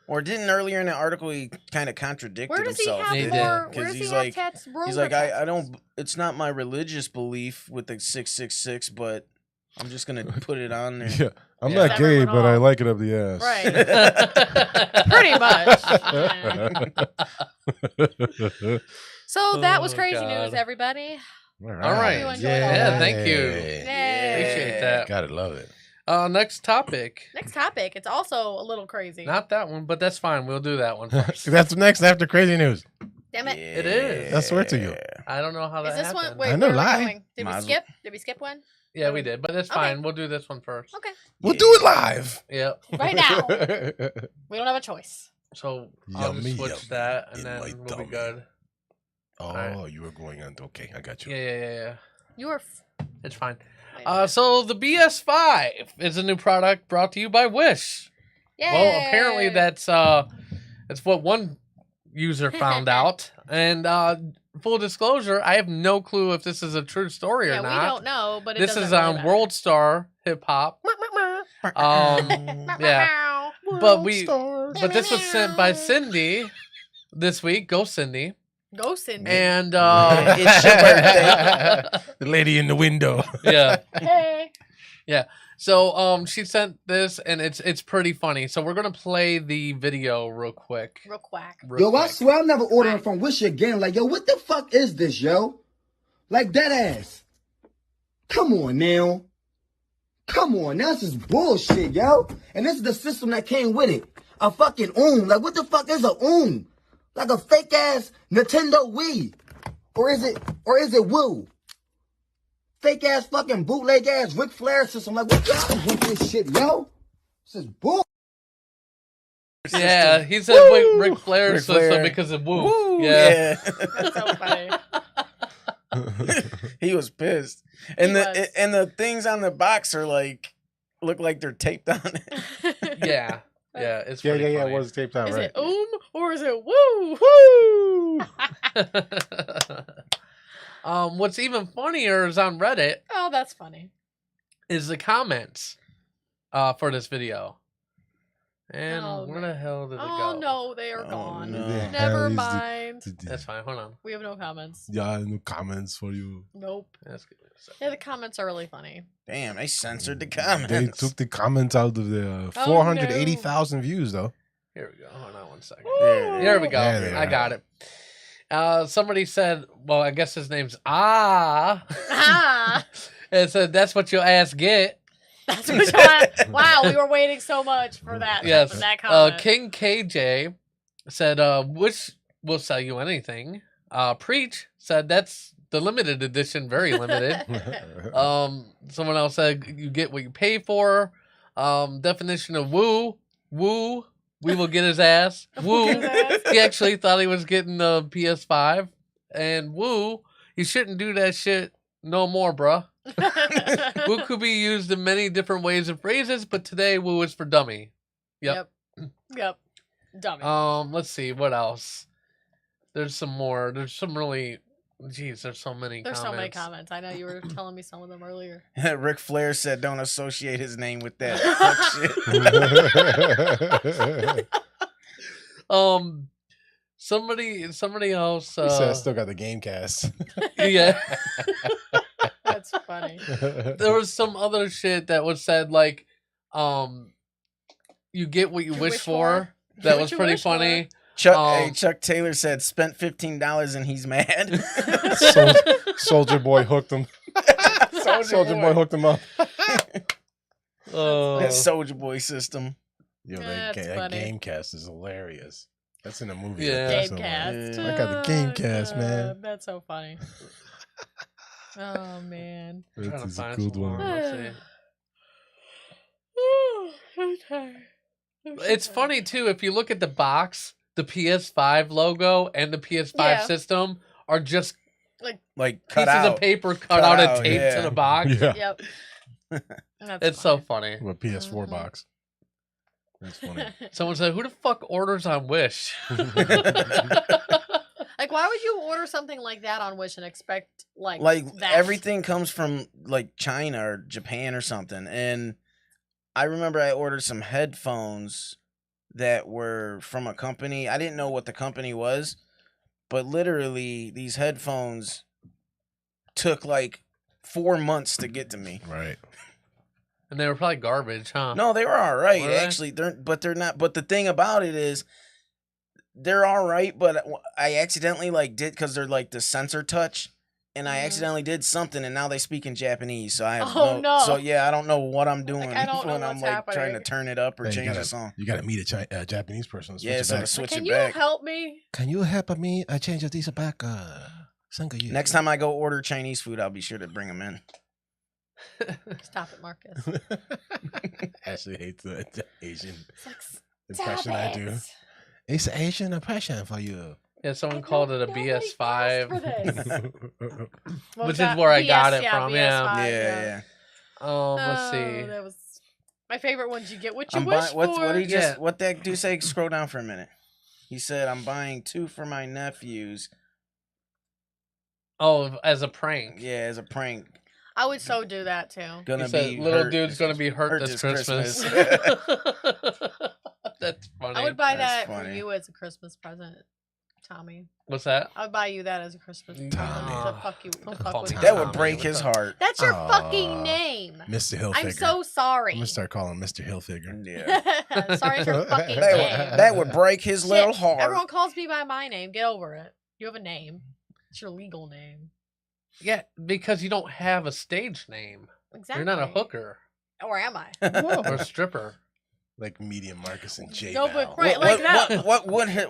Or didn't earlier in the article he kind of contradicted Where himself? does he have more? Where does he have tats? He's like, I don't. It's not my religious belief with the 666, but I'm just gonna put it on there. Yeah, I'm not gay, but I like it up the ass. Pretty much. So that was crazy news, everybody. All right. Yeah, thank you. Appreciate that. Gotta love it. Next topic. Next topic. It's also a little crazy. Not that one, but that's fine. We'll do that one first. That's next after crazy news. Damn it. It is. I swear to you. I don't know how that Is this happened. one? Wait, I know where are we lie. going? Did we skip? Did we skip one? Yeah, we did, but that's fine. We'll do this one first. Okay. We'll do it live. Yep. Right now. We don't have a choice. So I'll just switch that, and then we'll be good. Oh, you were going on. Okay, I got you. Yeah. You are. It's fine. So the BS5 is a new product brought to you by Wish. Yay! Well, apparently that's what one user found out. And full disclosure, I have no clue if this is a true story or not. Yeah, we don't know, but this is on World Star Hip Hop. Yeah, but this was sent by Cindy this week. Go Cindy. Go Cindy. And it's your birthday. The lady in the window. Yeah. Hey. Yeah. So she sent this and it's pretty funny. So we're gonna play the video real quick. Real quick. Yo, I swear I'm never ordering from Wish again. Like, yo, what the fuck is this, yo? Like, that ass. Come on now. Come on, now this is bullshit, yo. And this is the system that came with it. A fucking Like, what the fuck is a Like a fake ass Nintendo Wii. Or is it Woo? Fake ass fucking bootleg ass Ric Flair system. Like, what y'all want this shit, yo? This is bull. Yeah, he said Ric Flair system because of Woo. Yeah. That's so funny. He was pissed. And the things on the box are look like they're taped on it. Yeah. Yeah, it's yeah, funny. it was taped out, Is right? it or is it Woo? Woo! What's even funnier is on Reddit Oh, that's funny. is the comments for this video. And Oh, where the hell did it Oh go? no, they are gone. no. Never mind. That's fine. Hold on. We have no comments. Yeah, no comments for you. Nope. That's good. Yeah, the comments are really funny. Damn, they censored the They comments. took the comments out of the 480,000 views, though. Here we go. Hold on one second. There we go. There they I are. got it. Somebody said, well, I guess his name's Ah. And said, that's what your ass get. That's what you want. Wow, we were waiting so much for that. Yes. For that comment. King KJ said, Wish will sell you anything. Preach said, that's the limited edition, very limited. Someone else said, you get what you pay for. Definition of woo. We will get his ass. Woo. He actually thought he was getting the PS5. And woo, you shouldn't do that shit no more, bruh. Woo could be used in many different ways and phrases, but today woo is for dummy. Yep. Dummy. Let's see what else. There's some more. There's some really. Jeez, there's so many. There's comments. so many comments. I know you were telling me some of them earlier. Ric Flair said, "Don't associate his name with that fuck shit." Somebody else. He said, I still got the game cast. Yeah. That's funny. There was some other shit that was said like, you get what you wish for. That was pretty funny. Chuck Taylor said spent $15 and he's mad. Soldier Boy hooked him. Soldier Boy hooked him up. That Soldier Boy system. Yo, that Gamecast is hilarious. That's in a movie. Yeah. Gamecast. I got the Gamecast, man. That's so funny. Oh, man. That's a good one. It's funny, too, if you look at the box, the PS5 logo and the PS5 system are just like cut pieces of paper cut out and taped to the box. Yeah. Yep. It's so funny. A PS4 box. That's funny. Someone said, "Who the fuck orders on Wish?" Like, why would you order something like that on Wish and expect like that? Everything comes from like China or Japan or something. And I remember I ordered some headphones that were from a company. I didn't know what the company was, but literally these headphones took like 4 months to get to me. Right. And they were probably garbage, huh? No, they were all right. Were they? Actually, they're not. But the thing about it is, they're all right. But I accidentally did because they're like the sensor touch, and I accidentally did something, and now they speak in Japanese. So I have So yeah, I don't know what I'm doing I don't know when I'm what's trying happening. to turn it up or change the song. You got to meet a Japanese person. Yeah, so to switch Can it you back. help me? Can you help me? I change this back. Next time I go order Chinese food, I'll be sure to bring them in. Stop it, Marcus. Ashley hates the Asian Stop impression I do. It's an Asian impression for you. Yeah, someone called it a BS5, Well, which is where I got it yeah, from. BS5, Yeah. Let's see. That was my favorite one. You get what you I'm wish buying, for. what that dude say? Scroll down for a minute. He said, "I'm buying 2 for my nephews." Oh, as a prank. Yeah, as a prank. I would so do that too. Gonna He said, be little hurt. dude's gonna be hurt this Christmas. That's funny. I would buy That's that for funny. you as a Christmas present, Tommy. What's that? I would buy you that as a Christmas present. To fuck you. To fuck with you. That would break his heart. That's your fucking name. Mr. Hilfiger. I'm so sorry. I'm gonna start calling him Mr. Hilfiger. Yeah. Sorry, it's your fucking name. That would break his Shit, little heart. Everyone calls me by my name. Get over it. You have a name. It's your legal name. Yeah, because you don't have a stage name. Exactly. You're not a hooker Or am I? or a stripper. Like Medium Marcus and J. No, but right, like that. What would her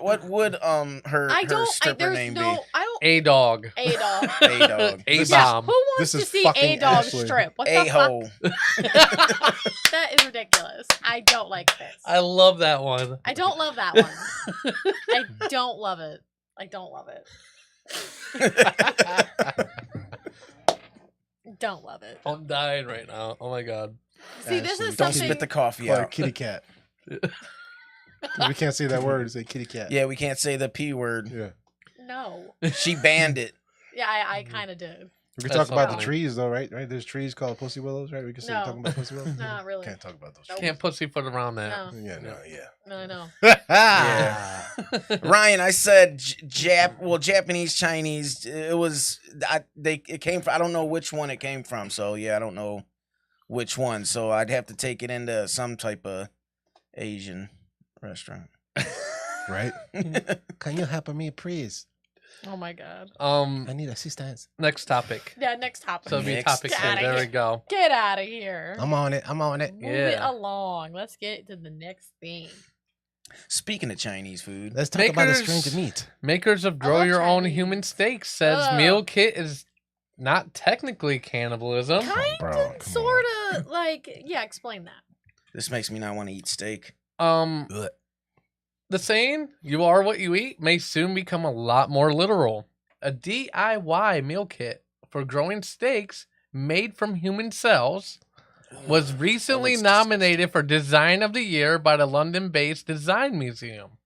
stripper name be? I don't. A dog. A dog. A dog. A Yeah, bomb. who wants to see a dog strip? What the A-hole. fuck? That is ridiculous. I don't like this. I love that one. I don't love that one. I don't love it. I don't love it. Don't love it. I'm dying right now. Oh my god. See, this is Don't something. spit the coffee Like out. kitty cat. We can't say that word. Say kitty cat. Yeah, we can't say the P word. Yeah. No. She banned it. Yeah, I kind of did. We can That's talk so about funny. the trees though, right? Right? There's trees called pussy willows, right? We can say No. talking about pussy willows. No, not really. Can't talk about those. Nope. Can't pussyfoot around that. No. Yeah, no, yeah. No, I know. Yeah. Ryan, I said Japanese, Chinese. It came from. I don't know which one it came from. So yeah, I don't know which one. So I'd have to take it into some type of Asian restaurant. Right? Can you help me, please? Oh my god. I need assistance. Next topic. Yeah, next topic. So it'll be Next topic 2. topic. There we go. Get out of here. I'm on it. Move it Yeah. along. Let's get to the next thing. Speaking of Chinese food, Let's talk about the Makers- strange meat. Makers of Grow love Your Own Chinese. Human Steak says Ugh. meal kit is not technically cannibalism. Kind bro, of, come sort of, like, yeah, explain that. this makes me not want to eat steak. Um, Ugh. the saying "you are what you eat" may soon become a lot more literal. A DIY meal kit for growing steaks made from human cells was recently looks nominated for Design of the Year by the London-based Design Museum.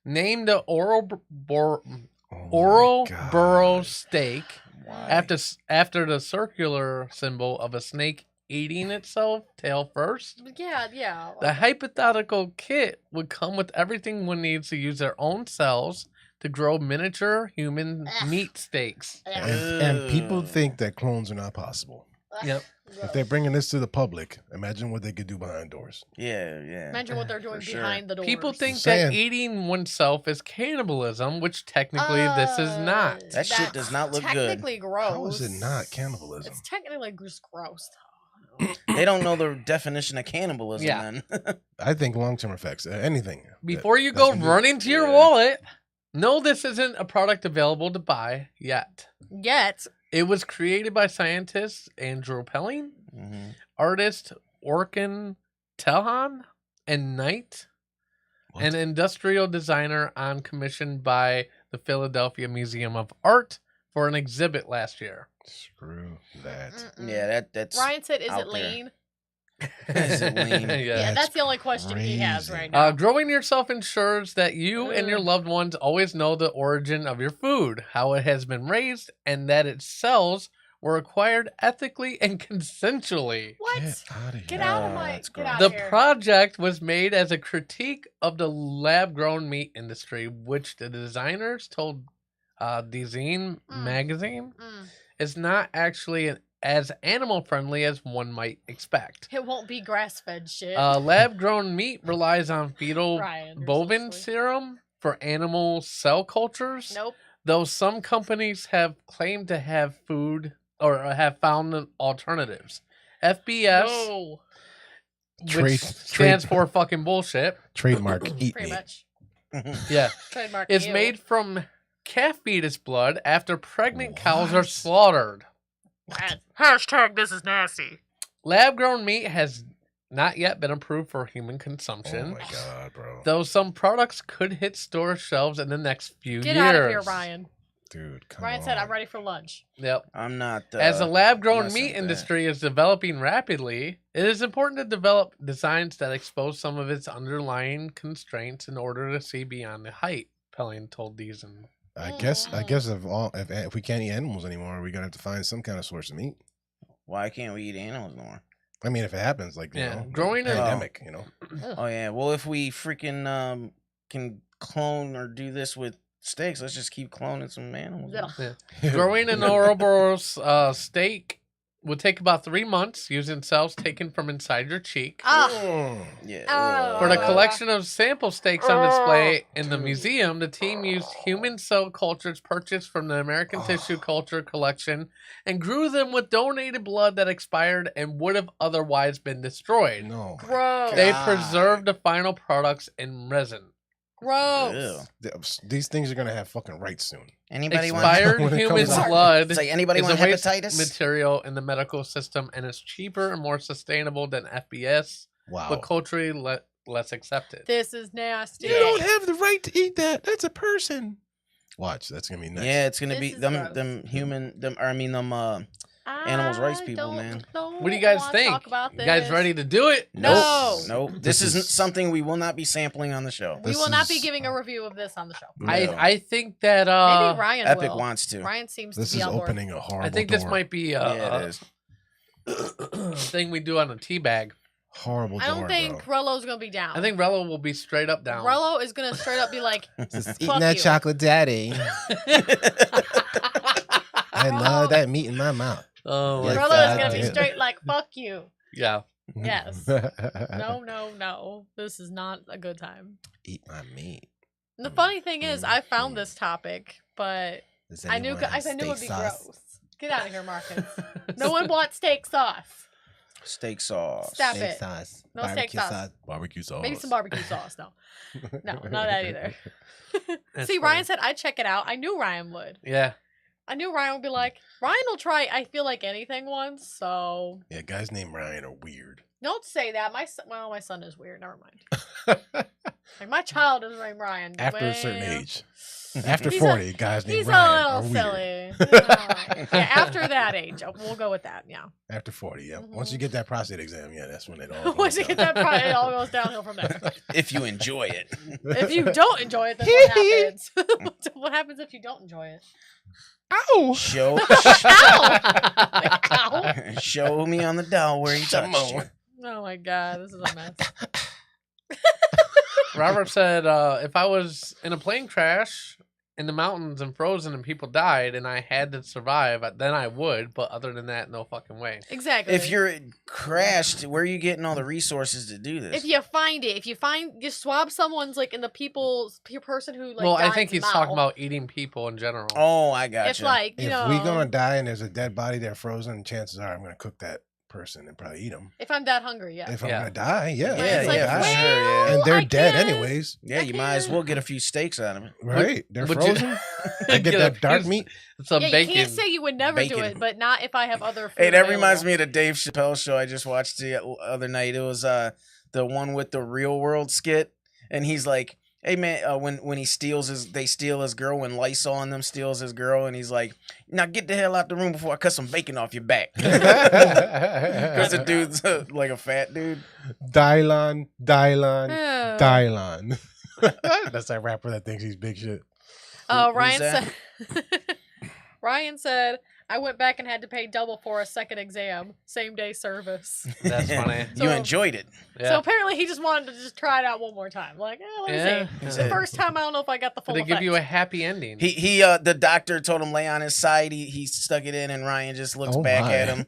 Named the Oral steak after the circular symbol of a snake eating itself tail first. Yeah. The hypothetical kit would come with everything one needs to use their own cells to grow miniature human meat steaks. And people think that clones are not possible. Yep. If they're bringing this to the public, imagine what they could do behind doors. Yeah. Imagine what they're doing behind the doors. People think Just that saying. eating oneself is cannibalism, which technically this is not. That shit does not look good. Technically gross. How is it not cannibalism? It's technically just gross. They don't know the definition of cannibalism. Yeah. Then. I think long-term effects, anything. Before you go running to your wallet, no, this isn't a product available to buy yet. Yet. It was created by scientists Andrew Pelling, artist Orkin Telhan, and Knight, an industrial designer on commission by the Philadelphia Museum of Art for an exhibit last year. Screw that. Yeah, that's. Ryan said, "Is out it lean?" Is it lean? Yeah, that's the only question he has right now. Growing yourself ensures that you and your loved ones always know the origin of your food, how it has been raised, and that its cells were acquired ethically and consensually. What? Get out of my. Get out The of here. project was made as a critique of the lab-grown meat industry, which the designers told Design magazine is not actually as animal-friendly as one might expect. It won't be grass-fed shit. Lab-grown meat relies on fetal Ryan, you're bovine serum for animal cell cultures. Nope. Though some companies have claimed to have food or have found alternatives. FBS, No. which stands for fucking bullshit. Trademark eat Pretty me. much. Yeah. Trademark. Is ew. made from calf fetus blood after pregnant cows are slaughtered. Hashtag this is nasty. Lab-grown meat has not yet been approved for human consumption. Oh my god, bro. Though some products could hit store shelves in the next few Get years. out of here, Ryan. Dude, come Ryan said, "I'm ready for lunch." Yep. I'm not. As the lab-grown messing meat with that. industry is developing rapidly, it is important to develop designs that expose some of its underlying constraints in order to see beyond the height. Pelling told these and I guess if we can't eat animals anymore, we're gonna have to find some kind of source of meat. Why can't we eat animals anymore? I mean, if it happens, like you know, growing a pandemic, you know. Oh yeah. Well, if we freaking can clone or do this with steaks, let's just keep cloning some animals. growing an Ouroboros steak would take about 3 months using cells taken from inside your cheek. Yeah. For the collection of sample steaks on display in the museum, the team used human cell cultures purchased from the American Tissue Culture Collection and grew them with donated blood that expired and would have otherwise been destroyed. No. Gross. They preserved the final products in resin. Gross. These things are gonna have fucking rights soon. Anybody want Expired when it human comes out. blood It's like, anybody is want a waste hepatitis? material in the medical system and is cheaper and more sustainable than FBS, Wow. but culturally less accepted. This is nasty. You don't have the right to eat that. That's a person. Watch, that's gonna be next. Yeah, it's gonna This be is them gross. them human them I mean them animals rights people, man. What do you guys think? Talk about You guys this. ready to do it? No. Nope. This isn't something we will not be sampling on the show. We will not be giving a review of this on the show. I think that Maybe Ryan Epic will. wants to. Ryan seems This to be is on board. opening a horrible I think this door. might be Yeah, it a is. thing we do on a tea bag. Horrible I door, don't think bro. Rello's gonna be down. I think Rello will be straight up down. Rello is gonna straight up be like, Just "Fuck eating that you." chocolate daddy. I love that meat in my mouth. Oh, Yes, Rello I is gonna be did. straight like, "Fuck you." yeah. Yes. No. This is not a good time. Eat my meat. And the funny thing is, I found this topic, but Does I knew anyone have it would be steak sauce? gross. Get out of here, Marcus. No one wants steak sauce. Steak sauce. Stop Steak it. sauce. No steak sauce. Barbecue sauce. Maybe some barbecue sauce. No, not that either. That's See, funny. Ryan said I'd check it out. I knew Ryan would. Yeah. I knew Ryan would be like, Ryan will try, I feel like anything once, so Yeah, guys named Ryan are weird. don't say that. My son is weird. Never mind. Like, my child is named Ryan. After a certain Well, age. After he's 40, guys named He's Ryan a are little weird. silly. Yeah, after that age. We'll go with that, yeah. After 40, yeah. Once you get that prostate exam, yeah, that's when it all Once you goes get that, it all goes downhill from there. If you enjoy it. If you don't enjoy it, then what happens? What happens if you don't enjoy it? Ow! Show Ow! show me on the doll where you touched you. Oh my god, this is a mess. Robert said, if I was in a plane crash in the mountains and frozen and people died and I had to survive, then I would. But other than that, no fucking way. Exactly. If you're crashed, where are you getting all the resources to do this? If you find it, you swab someone's like in the person who like. Well, I died think he's mouth. talking about eating people in general. Oh, I got If like you if know, we gonna die and there's a dead body there frozen, chances are I'm gonna cook that person and probably eat them. if I'm that hungry, yeah. If I'm gonna die, yeah, It's like, die. well, yeah. And they're I dead can't- anyways, Yeah, you might as well get a few steaks out of it. right? They're Would you- frozen. I get that dark meat. Some Yeah, bacon. you can't say you would never do Bacon. it, but not if I have other food. Hey, that available. reminds me of the Dave Chappelle show I just watched the other night. It was the one with the Real World skit, and he's like, "Hey man," when he they steal his girl, when Lysol and them steals his girl, and he's like, "Now get the hell out the room before I cut some bacon off your back," because the dude's like a fat dude. Dylon. Oh. Dylon. That's that rapper that thinks he's big shit. Ryan that? said. Ryan said, "I went back and had to pay double for a second exam, same day service." That's funny. You enjoyed it. Yeah. So apparently he just wanted to just try it out one more time. Like, let me see. It's the first time I don't know if I got the full Did it give effect. you a happy ending? He the doctor told him lay on his side. He stuck it in, and Ryan just looks back my. at him.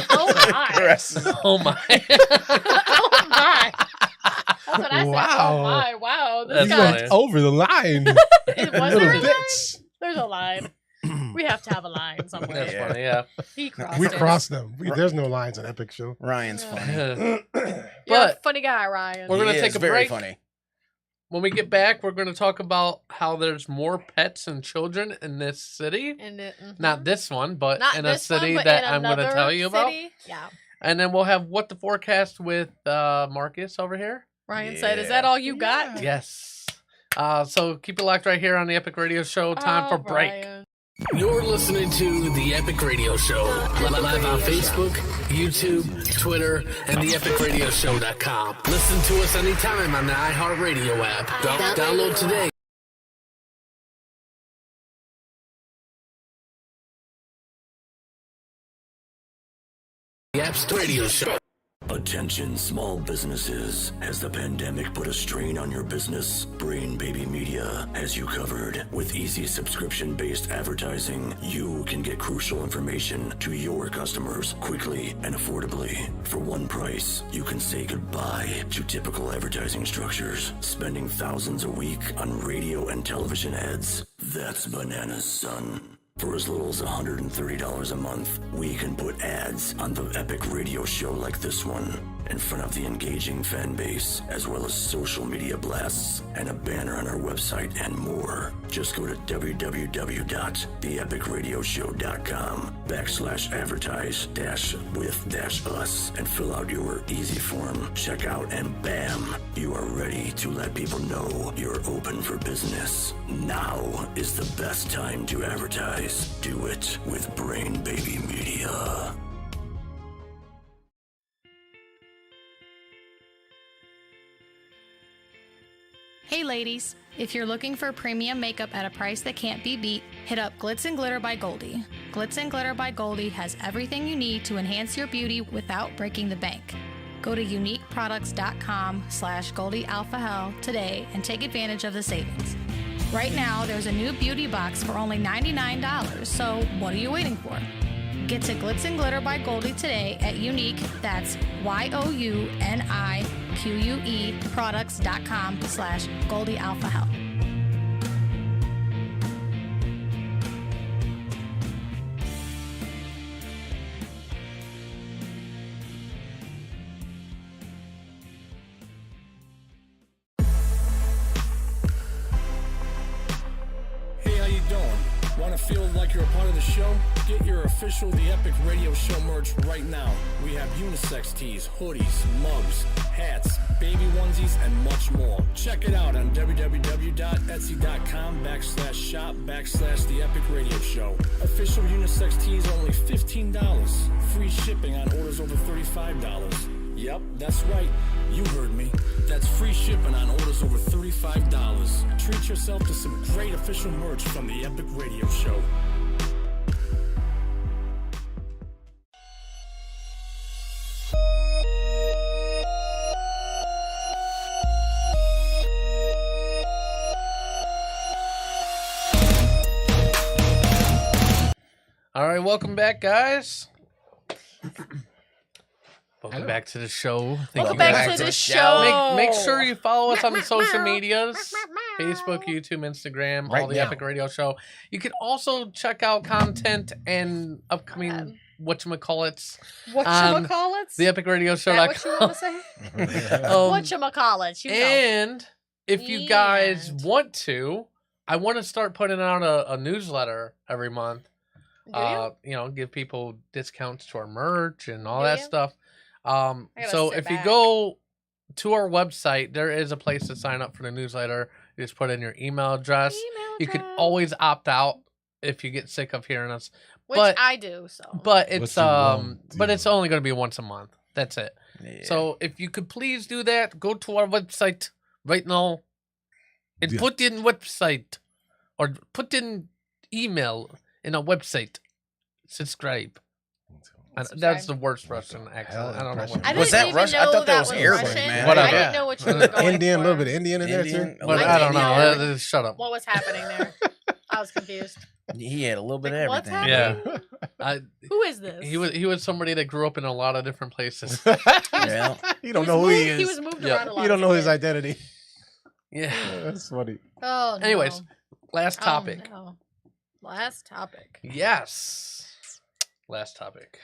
Oh my! Caresses. Oh my! Oh my! That's what I said. Wow. Oh my! Wow! This That's guy. funny. Over the line. It was Little there a line? bitch. There's a line. We have to have a line somewhere. That's funny. Yeah. He crossed We it. crossed them. There's no lines on Epic Show. Ryan's funny. You're a But funny guy, Ryan. we're gonna He take is a very break. funny. When we get back, we're going to talk about how there's more pets and children in this city. And Not this one, but Not in a this one, city but that in I'm going to another tell you about. city. Yeah. And then we'll have what the forecast with Marcus over here. Ryan said, "Is that all you got?" Yes. So keep it locked right here on the Epic Radio Show. Time for break. Ryan. You're listening to The Epic Radio Show. Live on Facebook, YouTube, Twitter, and theepicradioshow.com. Listen to us anytime on the iHeartRadio app. Download today. The App's Radio Show. Attention small businesses. Has the pandemic put a strain on your business? Brain Baby Media has you covered. With easy subscription-based advertising, you can get crucial information to your customers quickly and affordably. For one price, you can say goodbye to typical advertising structures, spending thousands a week on radio and television ads. That's bananas, son. For as little as $130 a month, we can put ads on the Epic Radio Show like this one in front of the engaging fan base, as well as social media blasts and a banner on our website and more. Just go to www.theepicradioshow.com/advertise-with-us and fill out your easy form. Check out and bam, you are ready to let people know you're open for business. Now is the best time to advertise. Do it with Brain Baby Media. Hey ladies, if you're looking for premium makeup at a price that can't be beat, hit up Glitz and Glitter by Goldie. Glitz and Glitter by Goldie has everything you need to enhance your beauty without breaking the bank. Go to uniqueproducts.com/GoldieAlphaHell today and take advantage of the savings. Right now, there's a new beauty box for only $99, so what are you waiting for? Get to Glitz and Glitter by Goldie today at Unique, that's YOUNIQUE products.com/GoldieAlphaHell. Hey, how you doing? Want to feel like you're a part of the show? Get your official The Epic Radio Show merch right now. We have unisex tees, hoodies, mugs, hats, baby onesies, and much more. Check it out on www.etsy.com/shop/The Epic Radio Show. Official unisex tees are only $15. Free shipping on orders over $35. Yep, that's right. You heard me. That's free shipping on orders over $35. Treat yourself to some great official merch from the Epic Radio Show. welcome back, guys. Welcome back to the show. Welcome back to the show. Make sure you follow us on the social medias. Facebook, YouTube, Instagram, all the Epic Radio Show. You can also check out content and upcoming whatchamacallits. Whatchamacallits? The Epic Radio Show. What you want to say? Whatchamacallits, you know. And if you guys want to, I want to start putting out a newsletter every month. Give people discounts to our merch and all that stuff. So if you go to our website, there is a place to sign up for the newsletter. You just put in your email address. You can always opt out if you get sick of hearing us. Which I do, so. But it's only going to be once a month. That's it. Yeah. So if you could please do that, go to our website right now and put in website or put in email in a website. Subscribe. That's the worst Russian accent. I don't know. Was that Russian? I thought that was Arabic, man. Whatever. I didn't know what you were going Indian, a for. little bit of Indian in there too. But I don't know. Shut up. What was happening there? I was confused. He had a little bit of everything. What's happening? Yeah. Who is this? He was somebody that grew up in a lot of different places. Yeah. You don't know who he is. He was moved around a lot. You don't know his identity. Yeah. That's funny. Oh, no. Anyways, last topic. Oh, no. Last topic. Yes. Last topic.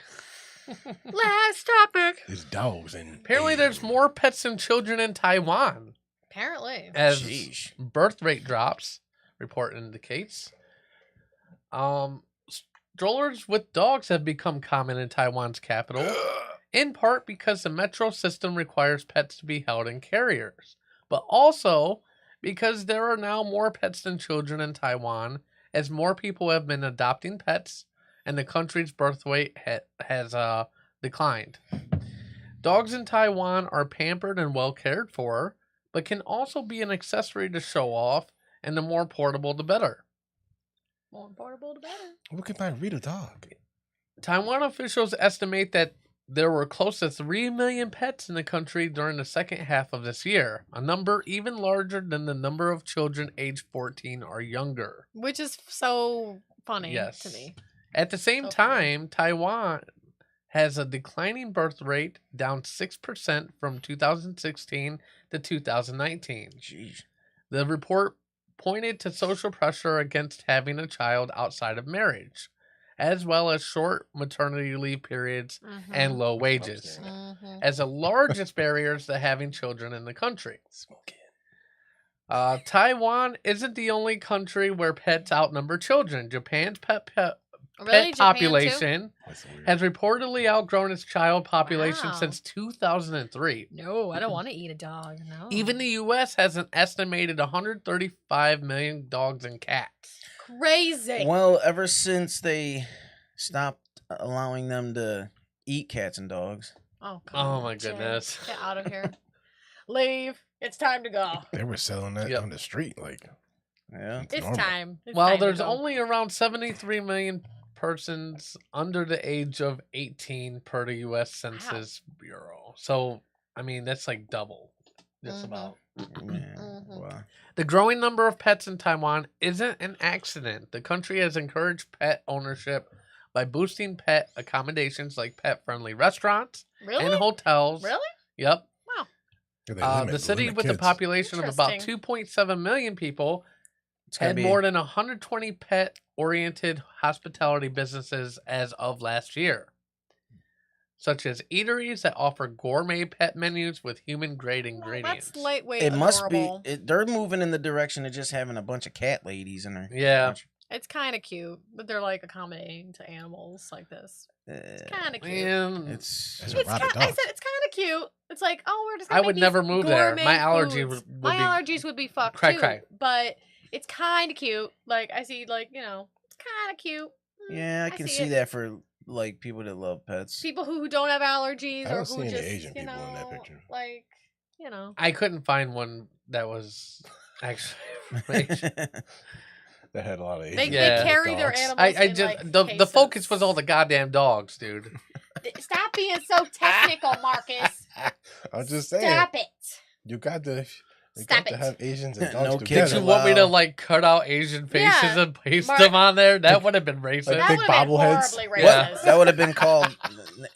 Last topic. There's dogs and apparently there's more pets than children in Taiwan. Apparently. As birth rate drops, report indicates. Strollers with dogs have become common in Taiwan's capital, in part because the metro system requires pets to be held in carriers, but also because there are now more pets than children in Taiwan, as more people have been adopting pets and the country's birth rate has declined. Dogs in Taiwan are pampered and well cared for, but can also be an accessory to show off, and the more portable, the better. More portable, the better. Where can I read a dog? Taiwan officials estimate that there were close to 3 million pets in the country during the second half of this year, a number even larger than the number of children aged 14 or younger. Which is so funny to me. At the same time, Taiwan has a declining birth rate, down 6% from 2016 to 2019. Jeez. The report pointed to social pressure against having a child outside of marriage, as well as short maternity leave periods and low wages, as the largest barriers to having children in the country. Taiwan isn't the only country where pets outnumber children. Japan's pet population has reportedly outgrown its child population since 2003. No, I don't want to eat a dog. No. Even the U.S. has an estimated 135 million dogs and cats. Crazy. Well, ever since they stopped allowing them to eat cats and dogs. Oh, come on, my goodness. Get out of here. Leave. It's time to go. They were selling that on the street, like. Yeah, it's time. Well, there's only around 73 million persons under the age of 18 per the U.S. Census Bureau. So, I mean, that's like double, just about. Wow. The growing number of pets in Taiwan isn't an accident. The country has encouraged pet ownership by boosting pet accommodations like pet-friendly restaurants and hotels. Really? Yep. Wow. The city with a population of about 2.7 million people had more than 120 pet-oriented hospitality businesses as of last year, such as eateries that offer gourmet pet menus with human-grade ingredients. That's lightweight. It must be. adorable. They're moving in the direction of just having a bunch of cat ladies in there. Yeah. It's kind of cute that they're like accommodating to animals like this. It's kind of cute. It's I said it's kind of cute. It's like, oh, we're just. I Gonna would make never these move there. gourmet My allergy foods. would My be allergies would be fucked cry, too. cry. But it's kind of cute. Like I see, like it's kind of cute. Yeah, I can see that for like people that love pets. People who don't have allergies I or don't who see any just Asian people in that picture. like I couldn't find one that was actually Asian. That had a lot of Asian. They carry their animals. I just the focus was all the goddamn dogs, dude. Stop being so technical, Marcus. I'm just saying. Stop it. You got the Stop to it. have Asians and No dogs kids together. Did you want me to like cut out Asian faces Yeah. and paste them on there? That would have been racist. Like That big would have been bobbleheads? horribly Yeah. racist. That would have been called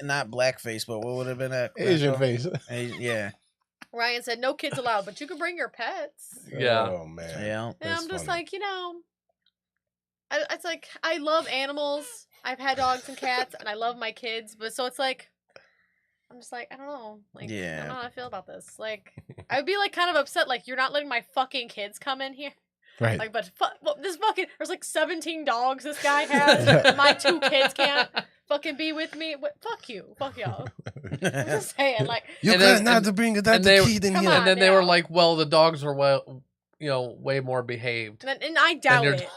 not blackface, but what would have been that? Asian face. Yeah. Ryan said no kids allowed, but you can bring your pets. Yeah. Oh man. Yeah. And That's I'm just funny. like, it's like I love animals. I've had dogs and cats, and I love my kids. But so it's like, I'm just like, I don't know. Like, I Yeah. don't know how I feel about this. Like, I would be like kind of upset. Like, you're not letting my fucking kids come in here. Right. Like, but this fucking there's like 17 dogs this guy has. My 2 kids can't fucking be with me. Fuck you. Fuck y'all. I'm just saying, like, You And guys then- not and- to bring that and they- kid in Come here. on. And then they were now. like, well, the dogs were way more behaved. and I doubt your it.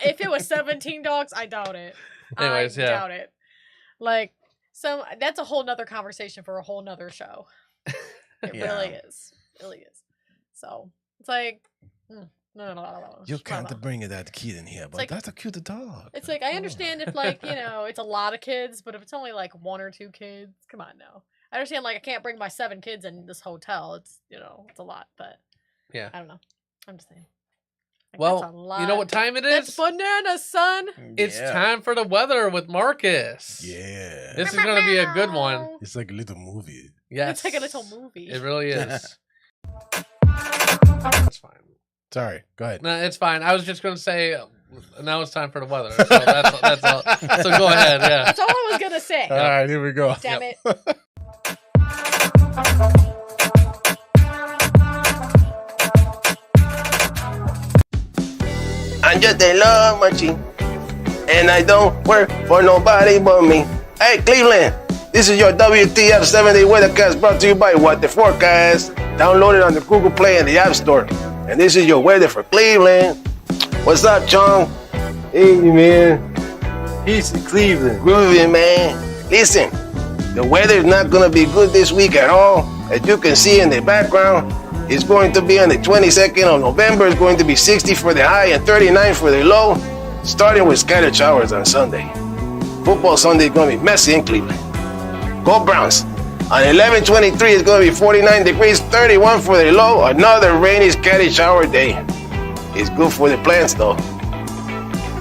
If it was 17 dogs, I doubt it. Anyways, I yeah. doubt it. Like, so that's a whole nother conversation for a whole nother show. It Yeah. really is. It really is. So it's like, no. You can't bring that kid in here, but like- that's a cute dog. It's like I understand if like it's a lot of kids, but if it's only like 1 or 2 kids, come on now. I understand like I can't bring my 7 kids in this hotel. It's it's a lot, but Yeah. I don't know. I'm just saying. Like, Well, that's a lot. you know what time it That's is? bananas, son. It's Yeah. time for the weather with Marcus. Yeah. This is gonna be a good one. It's like a little movie. Yes. It's like a little movie. It really is. That's fine. Sorry. Go ahead. No, it's fine. I was just gonna say now it's time for the weather. So that's all. So go ahead. Yeah. That's all I was gonna say. All right, here we go. Damn it. I'm just a love machine, and I don't work for nobody but me. Hey, Cleveland, this is your WTF 7-Day Weathercast brought to you by What the Forecast. Download it on the Google Play and the App Store. And this is your weather for Cleveland. What's up, Chong? Hey, man. Peace in Cleveland. Groovy, man. Listen, the weather is not going to be good this week at all. As you can see in the background, it's going to be on the 22nd of November. It's going to be 60 for the high and 39 for the low, starting with scattered showers on Sunday. Football Sunday is going to be messy in Cleveland. Go Browns. On 11/23, it's going to be 49 degrees, 31 for the low. Another rainy, scattered shower day. It's good for the plants, though.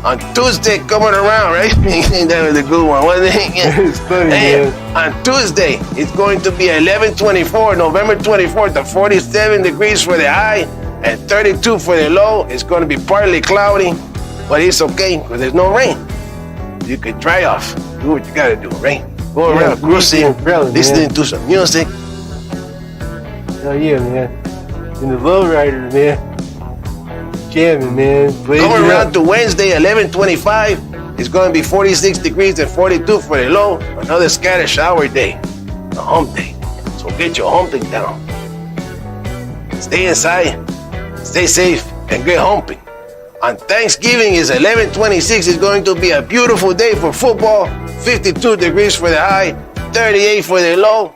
On Tuesday, coming around, right? That was a good one, wasn't it? It's funny, hey, on Tuesday, it's going to be 11/24, November 24th, to 47 degrees for the high and 32 for the low. It's going to be partly cloudy, but it's okay because there's no rain. You could dry off. Do what you got to do, right? Go around cruising, listening to some music. Oh yeah, man. In the lowrider, man. Jamming, man. Coming around to Wednesday, 11/25, it's going to be 46 degrees and 42 for the low. Another scattered shower day, a hump day. So get your humping down. Stay inside, stay safe, and get humping. On Thanksgiving is 11/26. It's going to be a beautiful day for football. 52 degrees for the high, 38 for the low.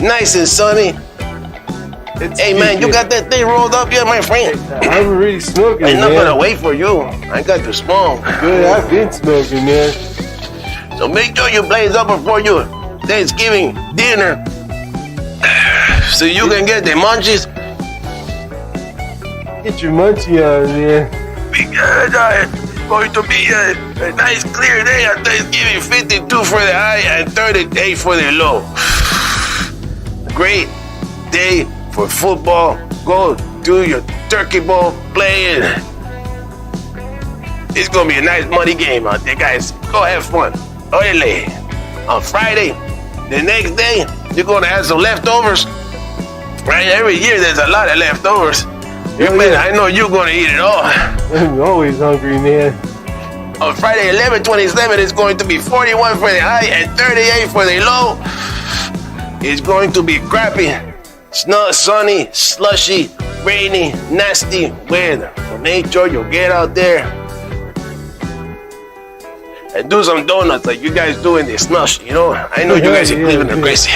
Nice and sunny. Hey man, you got that thing rolled up yet, my friend? I'm already smoking, I'm not man. gonna wait for you. I got to smoke. Good, I've been smoking, man. So make sure you blaze up before your Thanksgiving dinner, so you can get the munchies. Get your munchie on, man. Because it's going to be a nice clear day on Thanksgiving. 52 for the high and 38 for the low. Great day for football. Go do your turkey bowl playing. It's gonna be a nice money game out there, guys. Go have fun. Oile. On Friday, the next day, you're gonna have some leftovers. Right? Every year there's a lot of leftovers. I know you're gonna eat it all. I'm always hungry, man. On Friday, 11/27, it's going to be 41 for the high and 38 for the low. It's going to be crappy, sunny, slushy, rainy, nasty weather. So make sure you get out there and do some donuts like you guys do in the slush. You know, I know you guys in Cleveland are crazy.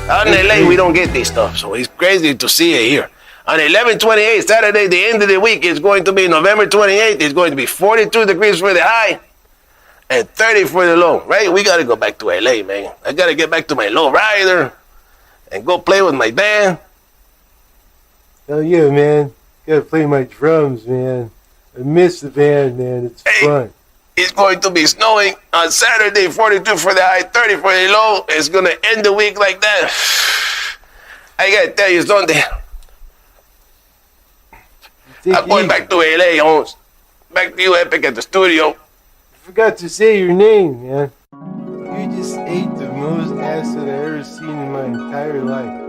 Out in LA, we don't get this stuff, so it's crazy to see it here. On 11/28, Saturday, the end of the week, it's going to be November 28th. It's going to be 42 degrees for the high and 30 for the low, right? We got to go back to LA, man. I got to get back to my low rider and go play with my band. Hell yeah, man. Gotta play my drums, man. I miss the band, man. It's fun. It's going to be snowing on Saturday, 42 for the high, 30 for the low. It's going to end the week like that. I got to tell you something. I'm going back to LA, Holmes. Back to you, Epic, at the studio. I forgot to say your name, man. You just ate the most acid I've ever seen in my entire life.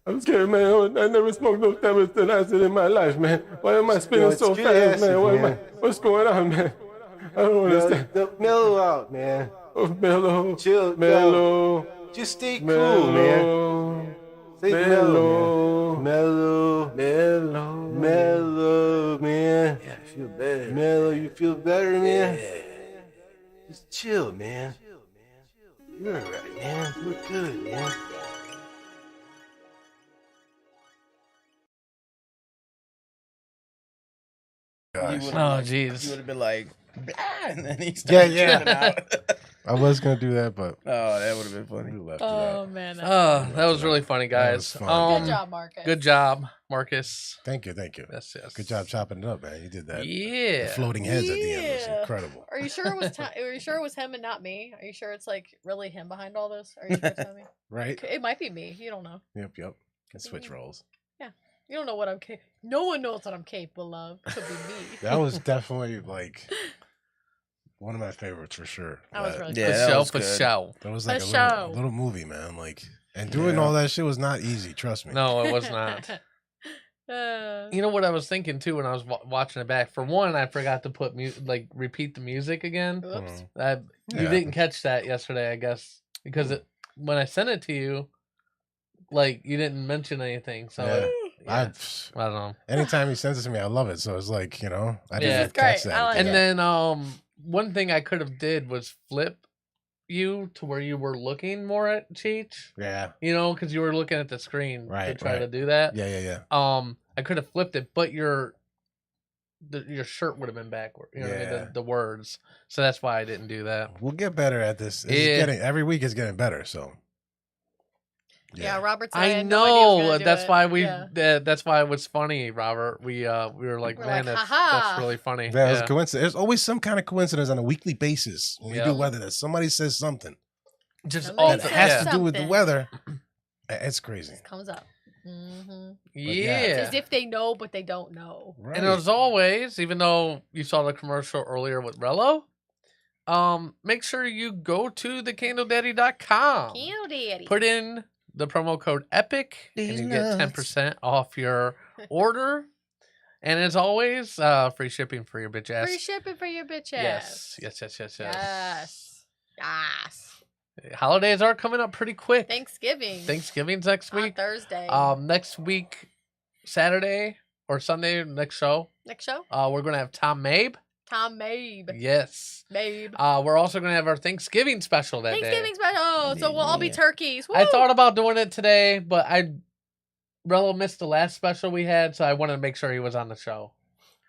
I'm scared, man. I never smoked no tablets and acid in my life, man. Why am I spinning so fast, man? What's going on, man? I don't understand. Mellow out, man. Oh, mellow. Chill. Mellow. Just stay cool, man. Stay mellow, man. Yeah, I feel better. Mellow, you feel better, man? Yeah. Just chill, man. You're alright, man. We're good, man. Oh, jeez. You would have been like, blah, and then he started tripping out. I was gonna do that, but that would have been funny. Oh man. That was really funny, guys. Good job, Marcus. Good job, Marcus. Thank you. Yes. Good job chopping it up, man. You did that. Yeah. The floating heads at the end was incredible. Are you sure it was? Are you sure it was him and not me? Are you sure it's like really him behind all this? Are you sure it's not me? Right. It might be me. You don't know. Yep. Can switch roles. Yeah. You don't know what I'm capable. No one knows what I'm capable of. Could be me. That was definitely like one of my favorites for sure. That was really good. For show. That was like a little movie, man. Like, and doing all that shit was not easy. Trust me. No, it was not. You know what I was thinking too when I was watching it back. For one, I forgot to put repeat the music again. Oops. You didn't catch that yesterday, I guess, because when I sent it to you, like you didn't mention anything. So I don't know. Anytime he sends it to me, I love it. So it's like, I didn't catch that. Like and then one thing I could have did was flip you to where you were looking more at Cheech. Yeah. Because you were looking at the screen to try to do that. Yeah. I could have flipped it, but your shirt would have been backward. You know what I mean? The words. So that's why I didn't do that. We'll get better at this. Every week is getting better. So. Yeah, Robert. I know. That's why that's why it was funny, Robert. We were like, man, that's really funny. That was a coincidence. There's always some kind of coincidence on a weekly basis when we do weather. That somebody says something, that has to do with the weather. It's crazy. It comes up. Mm-hmm. Yeah, it's as if they know, but they don't know. Right. And as always, even though you saw the commercial earlier with Rello, make sure you go to thecandledaddy.com. Candle Daddy. Put in the promo code EPIC and you get 10% off your order. And as always, free shipping for your bitch ass. Free shipping for your bitch ass. Yes. Yes. Holidays are coming up pretty quick. Thanksgiving's next week. On Thursday. Next week, Saturday or Sunday, next show. We're going to have Tom Mabe. Yes. Mabe. We're also going to have our Thanksgiving special that day. special. So we'll all be turkeys. Woo! I thought about doing it today, but Rello missed the last special we had, so I wanted to make sure he was on the show.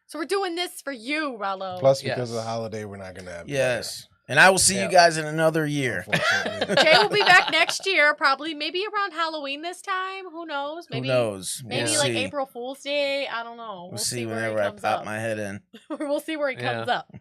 So we're doing this for you, Rello. Plus, because of the holiday, we're not going to have. Yes. And I will see you guys in another year. Jay will be back next year, probably maybe around Halloween this time. Who knows? Maybe We'll like see. April Fool's Day. I don't know. We'll see whenever I pop my head in. We'll see where he comes up.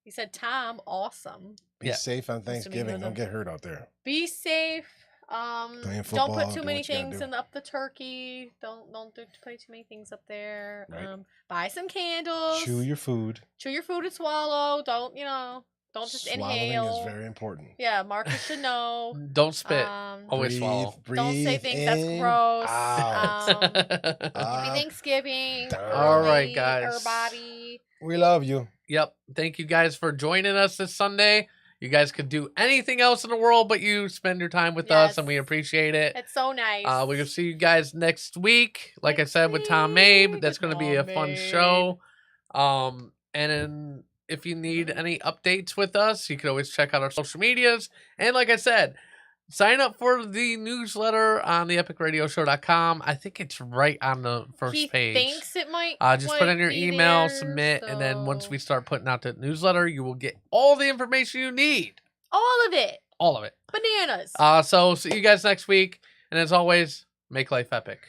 He said, Tom, awesome. Be safe on Thanksgiving. Don't get hurt out there. Be safe. Don't put too many things up the turkey. Don't put too many things up there. Right. Buy some candles. Chew your food. And swallow. Don't just inhale. Swallowing is very important. Yeah, Marcus should know. Don't spit. Always swallow. Don't say things that's gross. Happy Thanksgiving. All right, guys. Everybody. We love you. Yep. Thank you guys for joining us this Sunday. You guys could do anything else in the world, but you spend your time with us, and we appreciate it. It's so nice. We're going to see you guys next week. Like I said, with Tom Mabe. That's going to be a fun show. And then if you need any updates with us, you can always check out our social medias. And like I said, sign up for the newsletter on the epicradioshow.com. I think it's right on the first page. He thinks it might. Just put in your email, submit, and then once we start putting out the newsletter, you will get all the information you need. All of it. All of it. Bananas. So see you guys next week. And as always, Make life epic.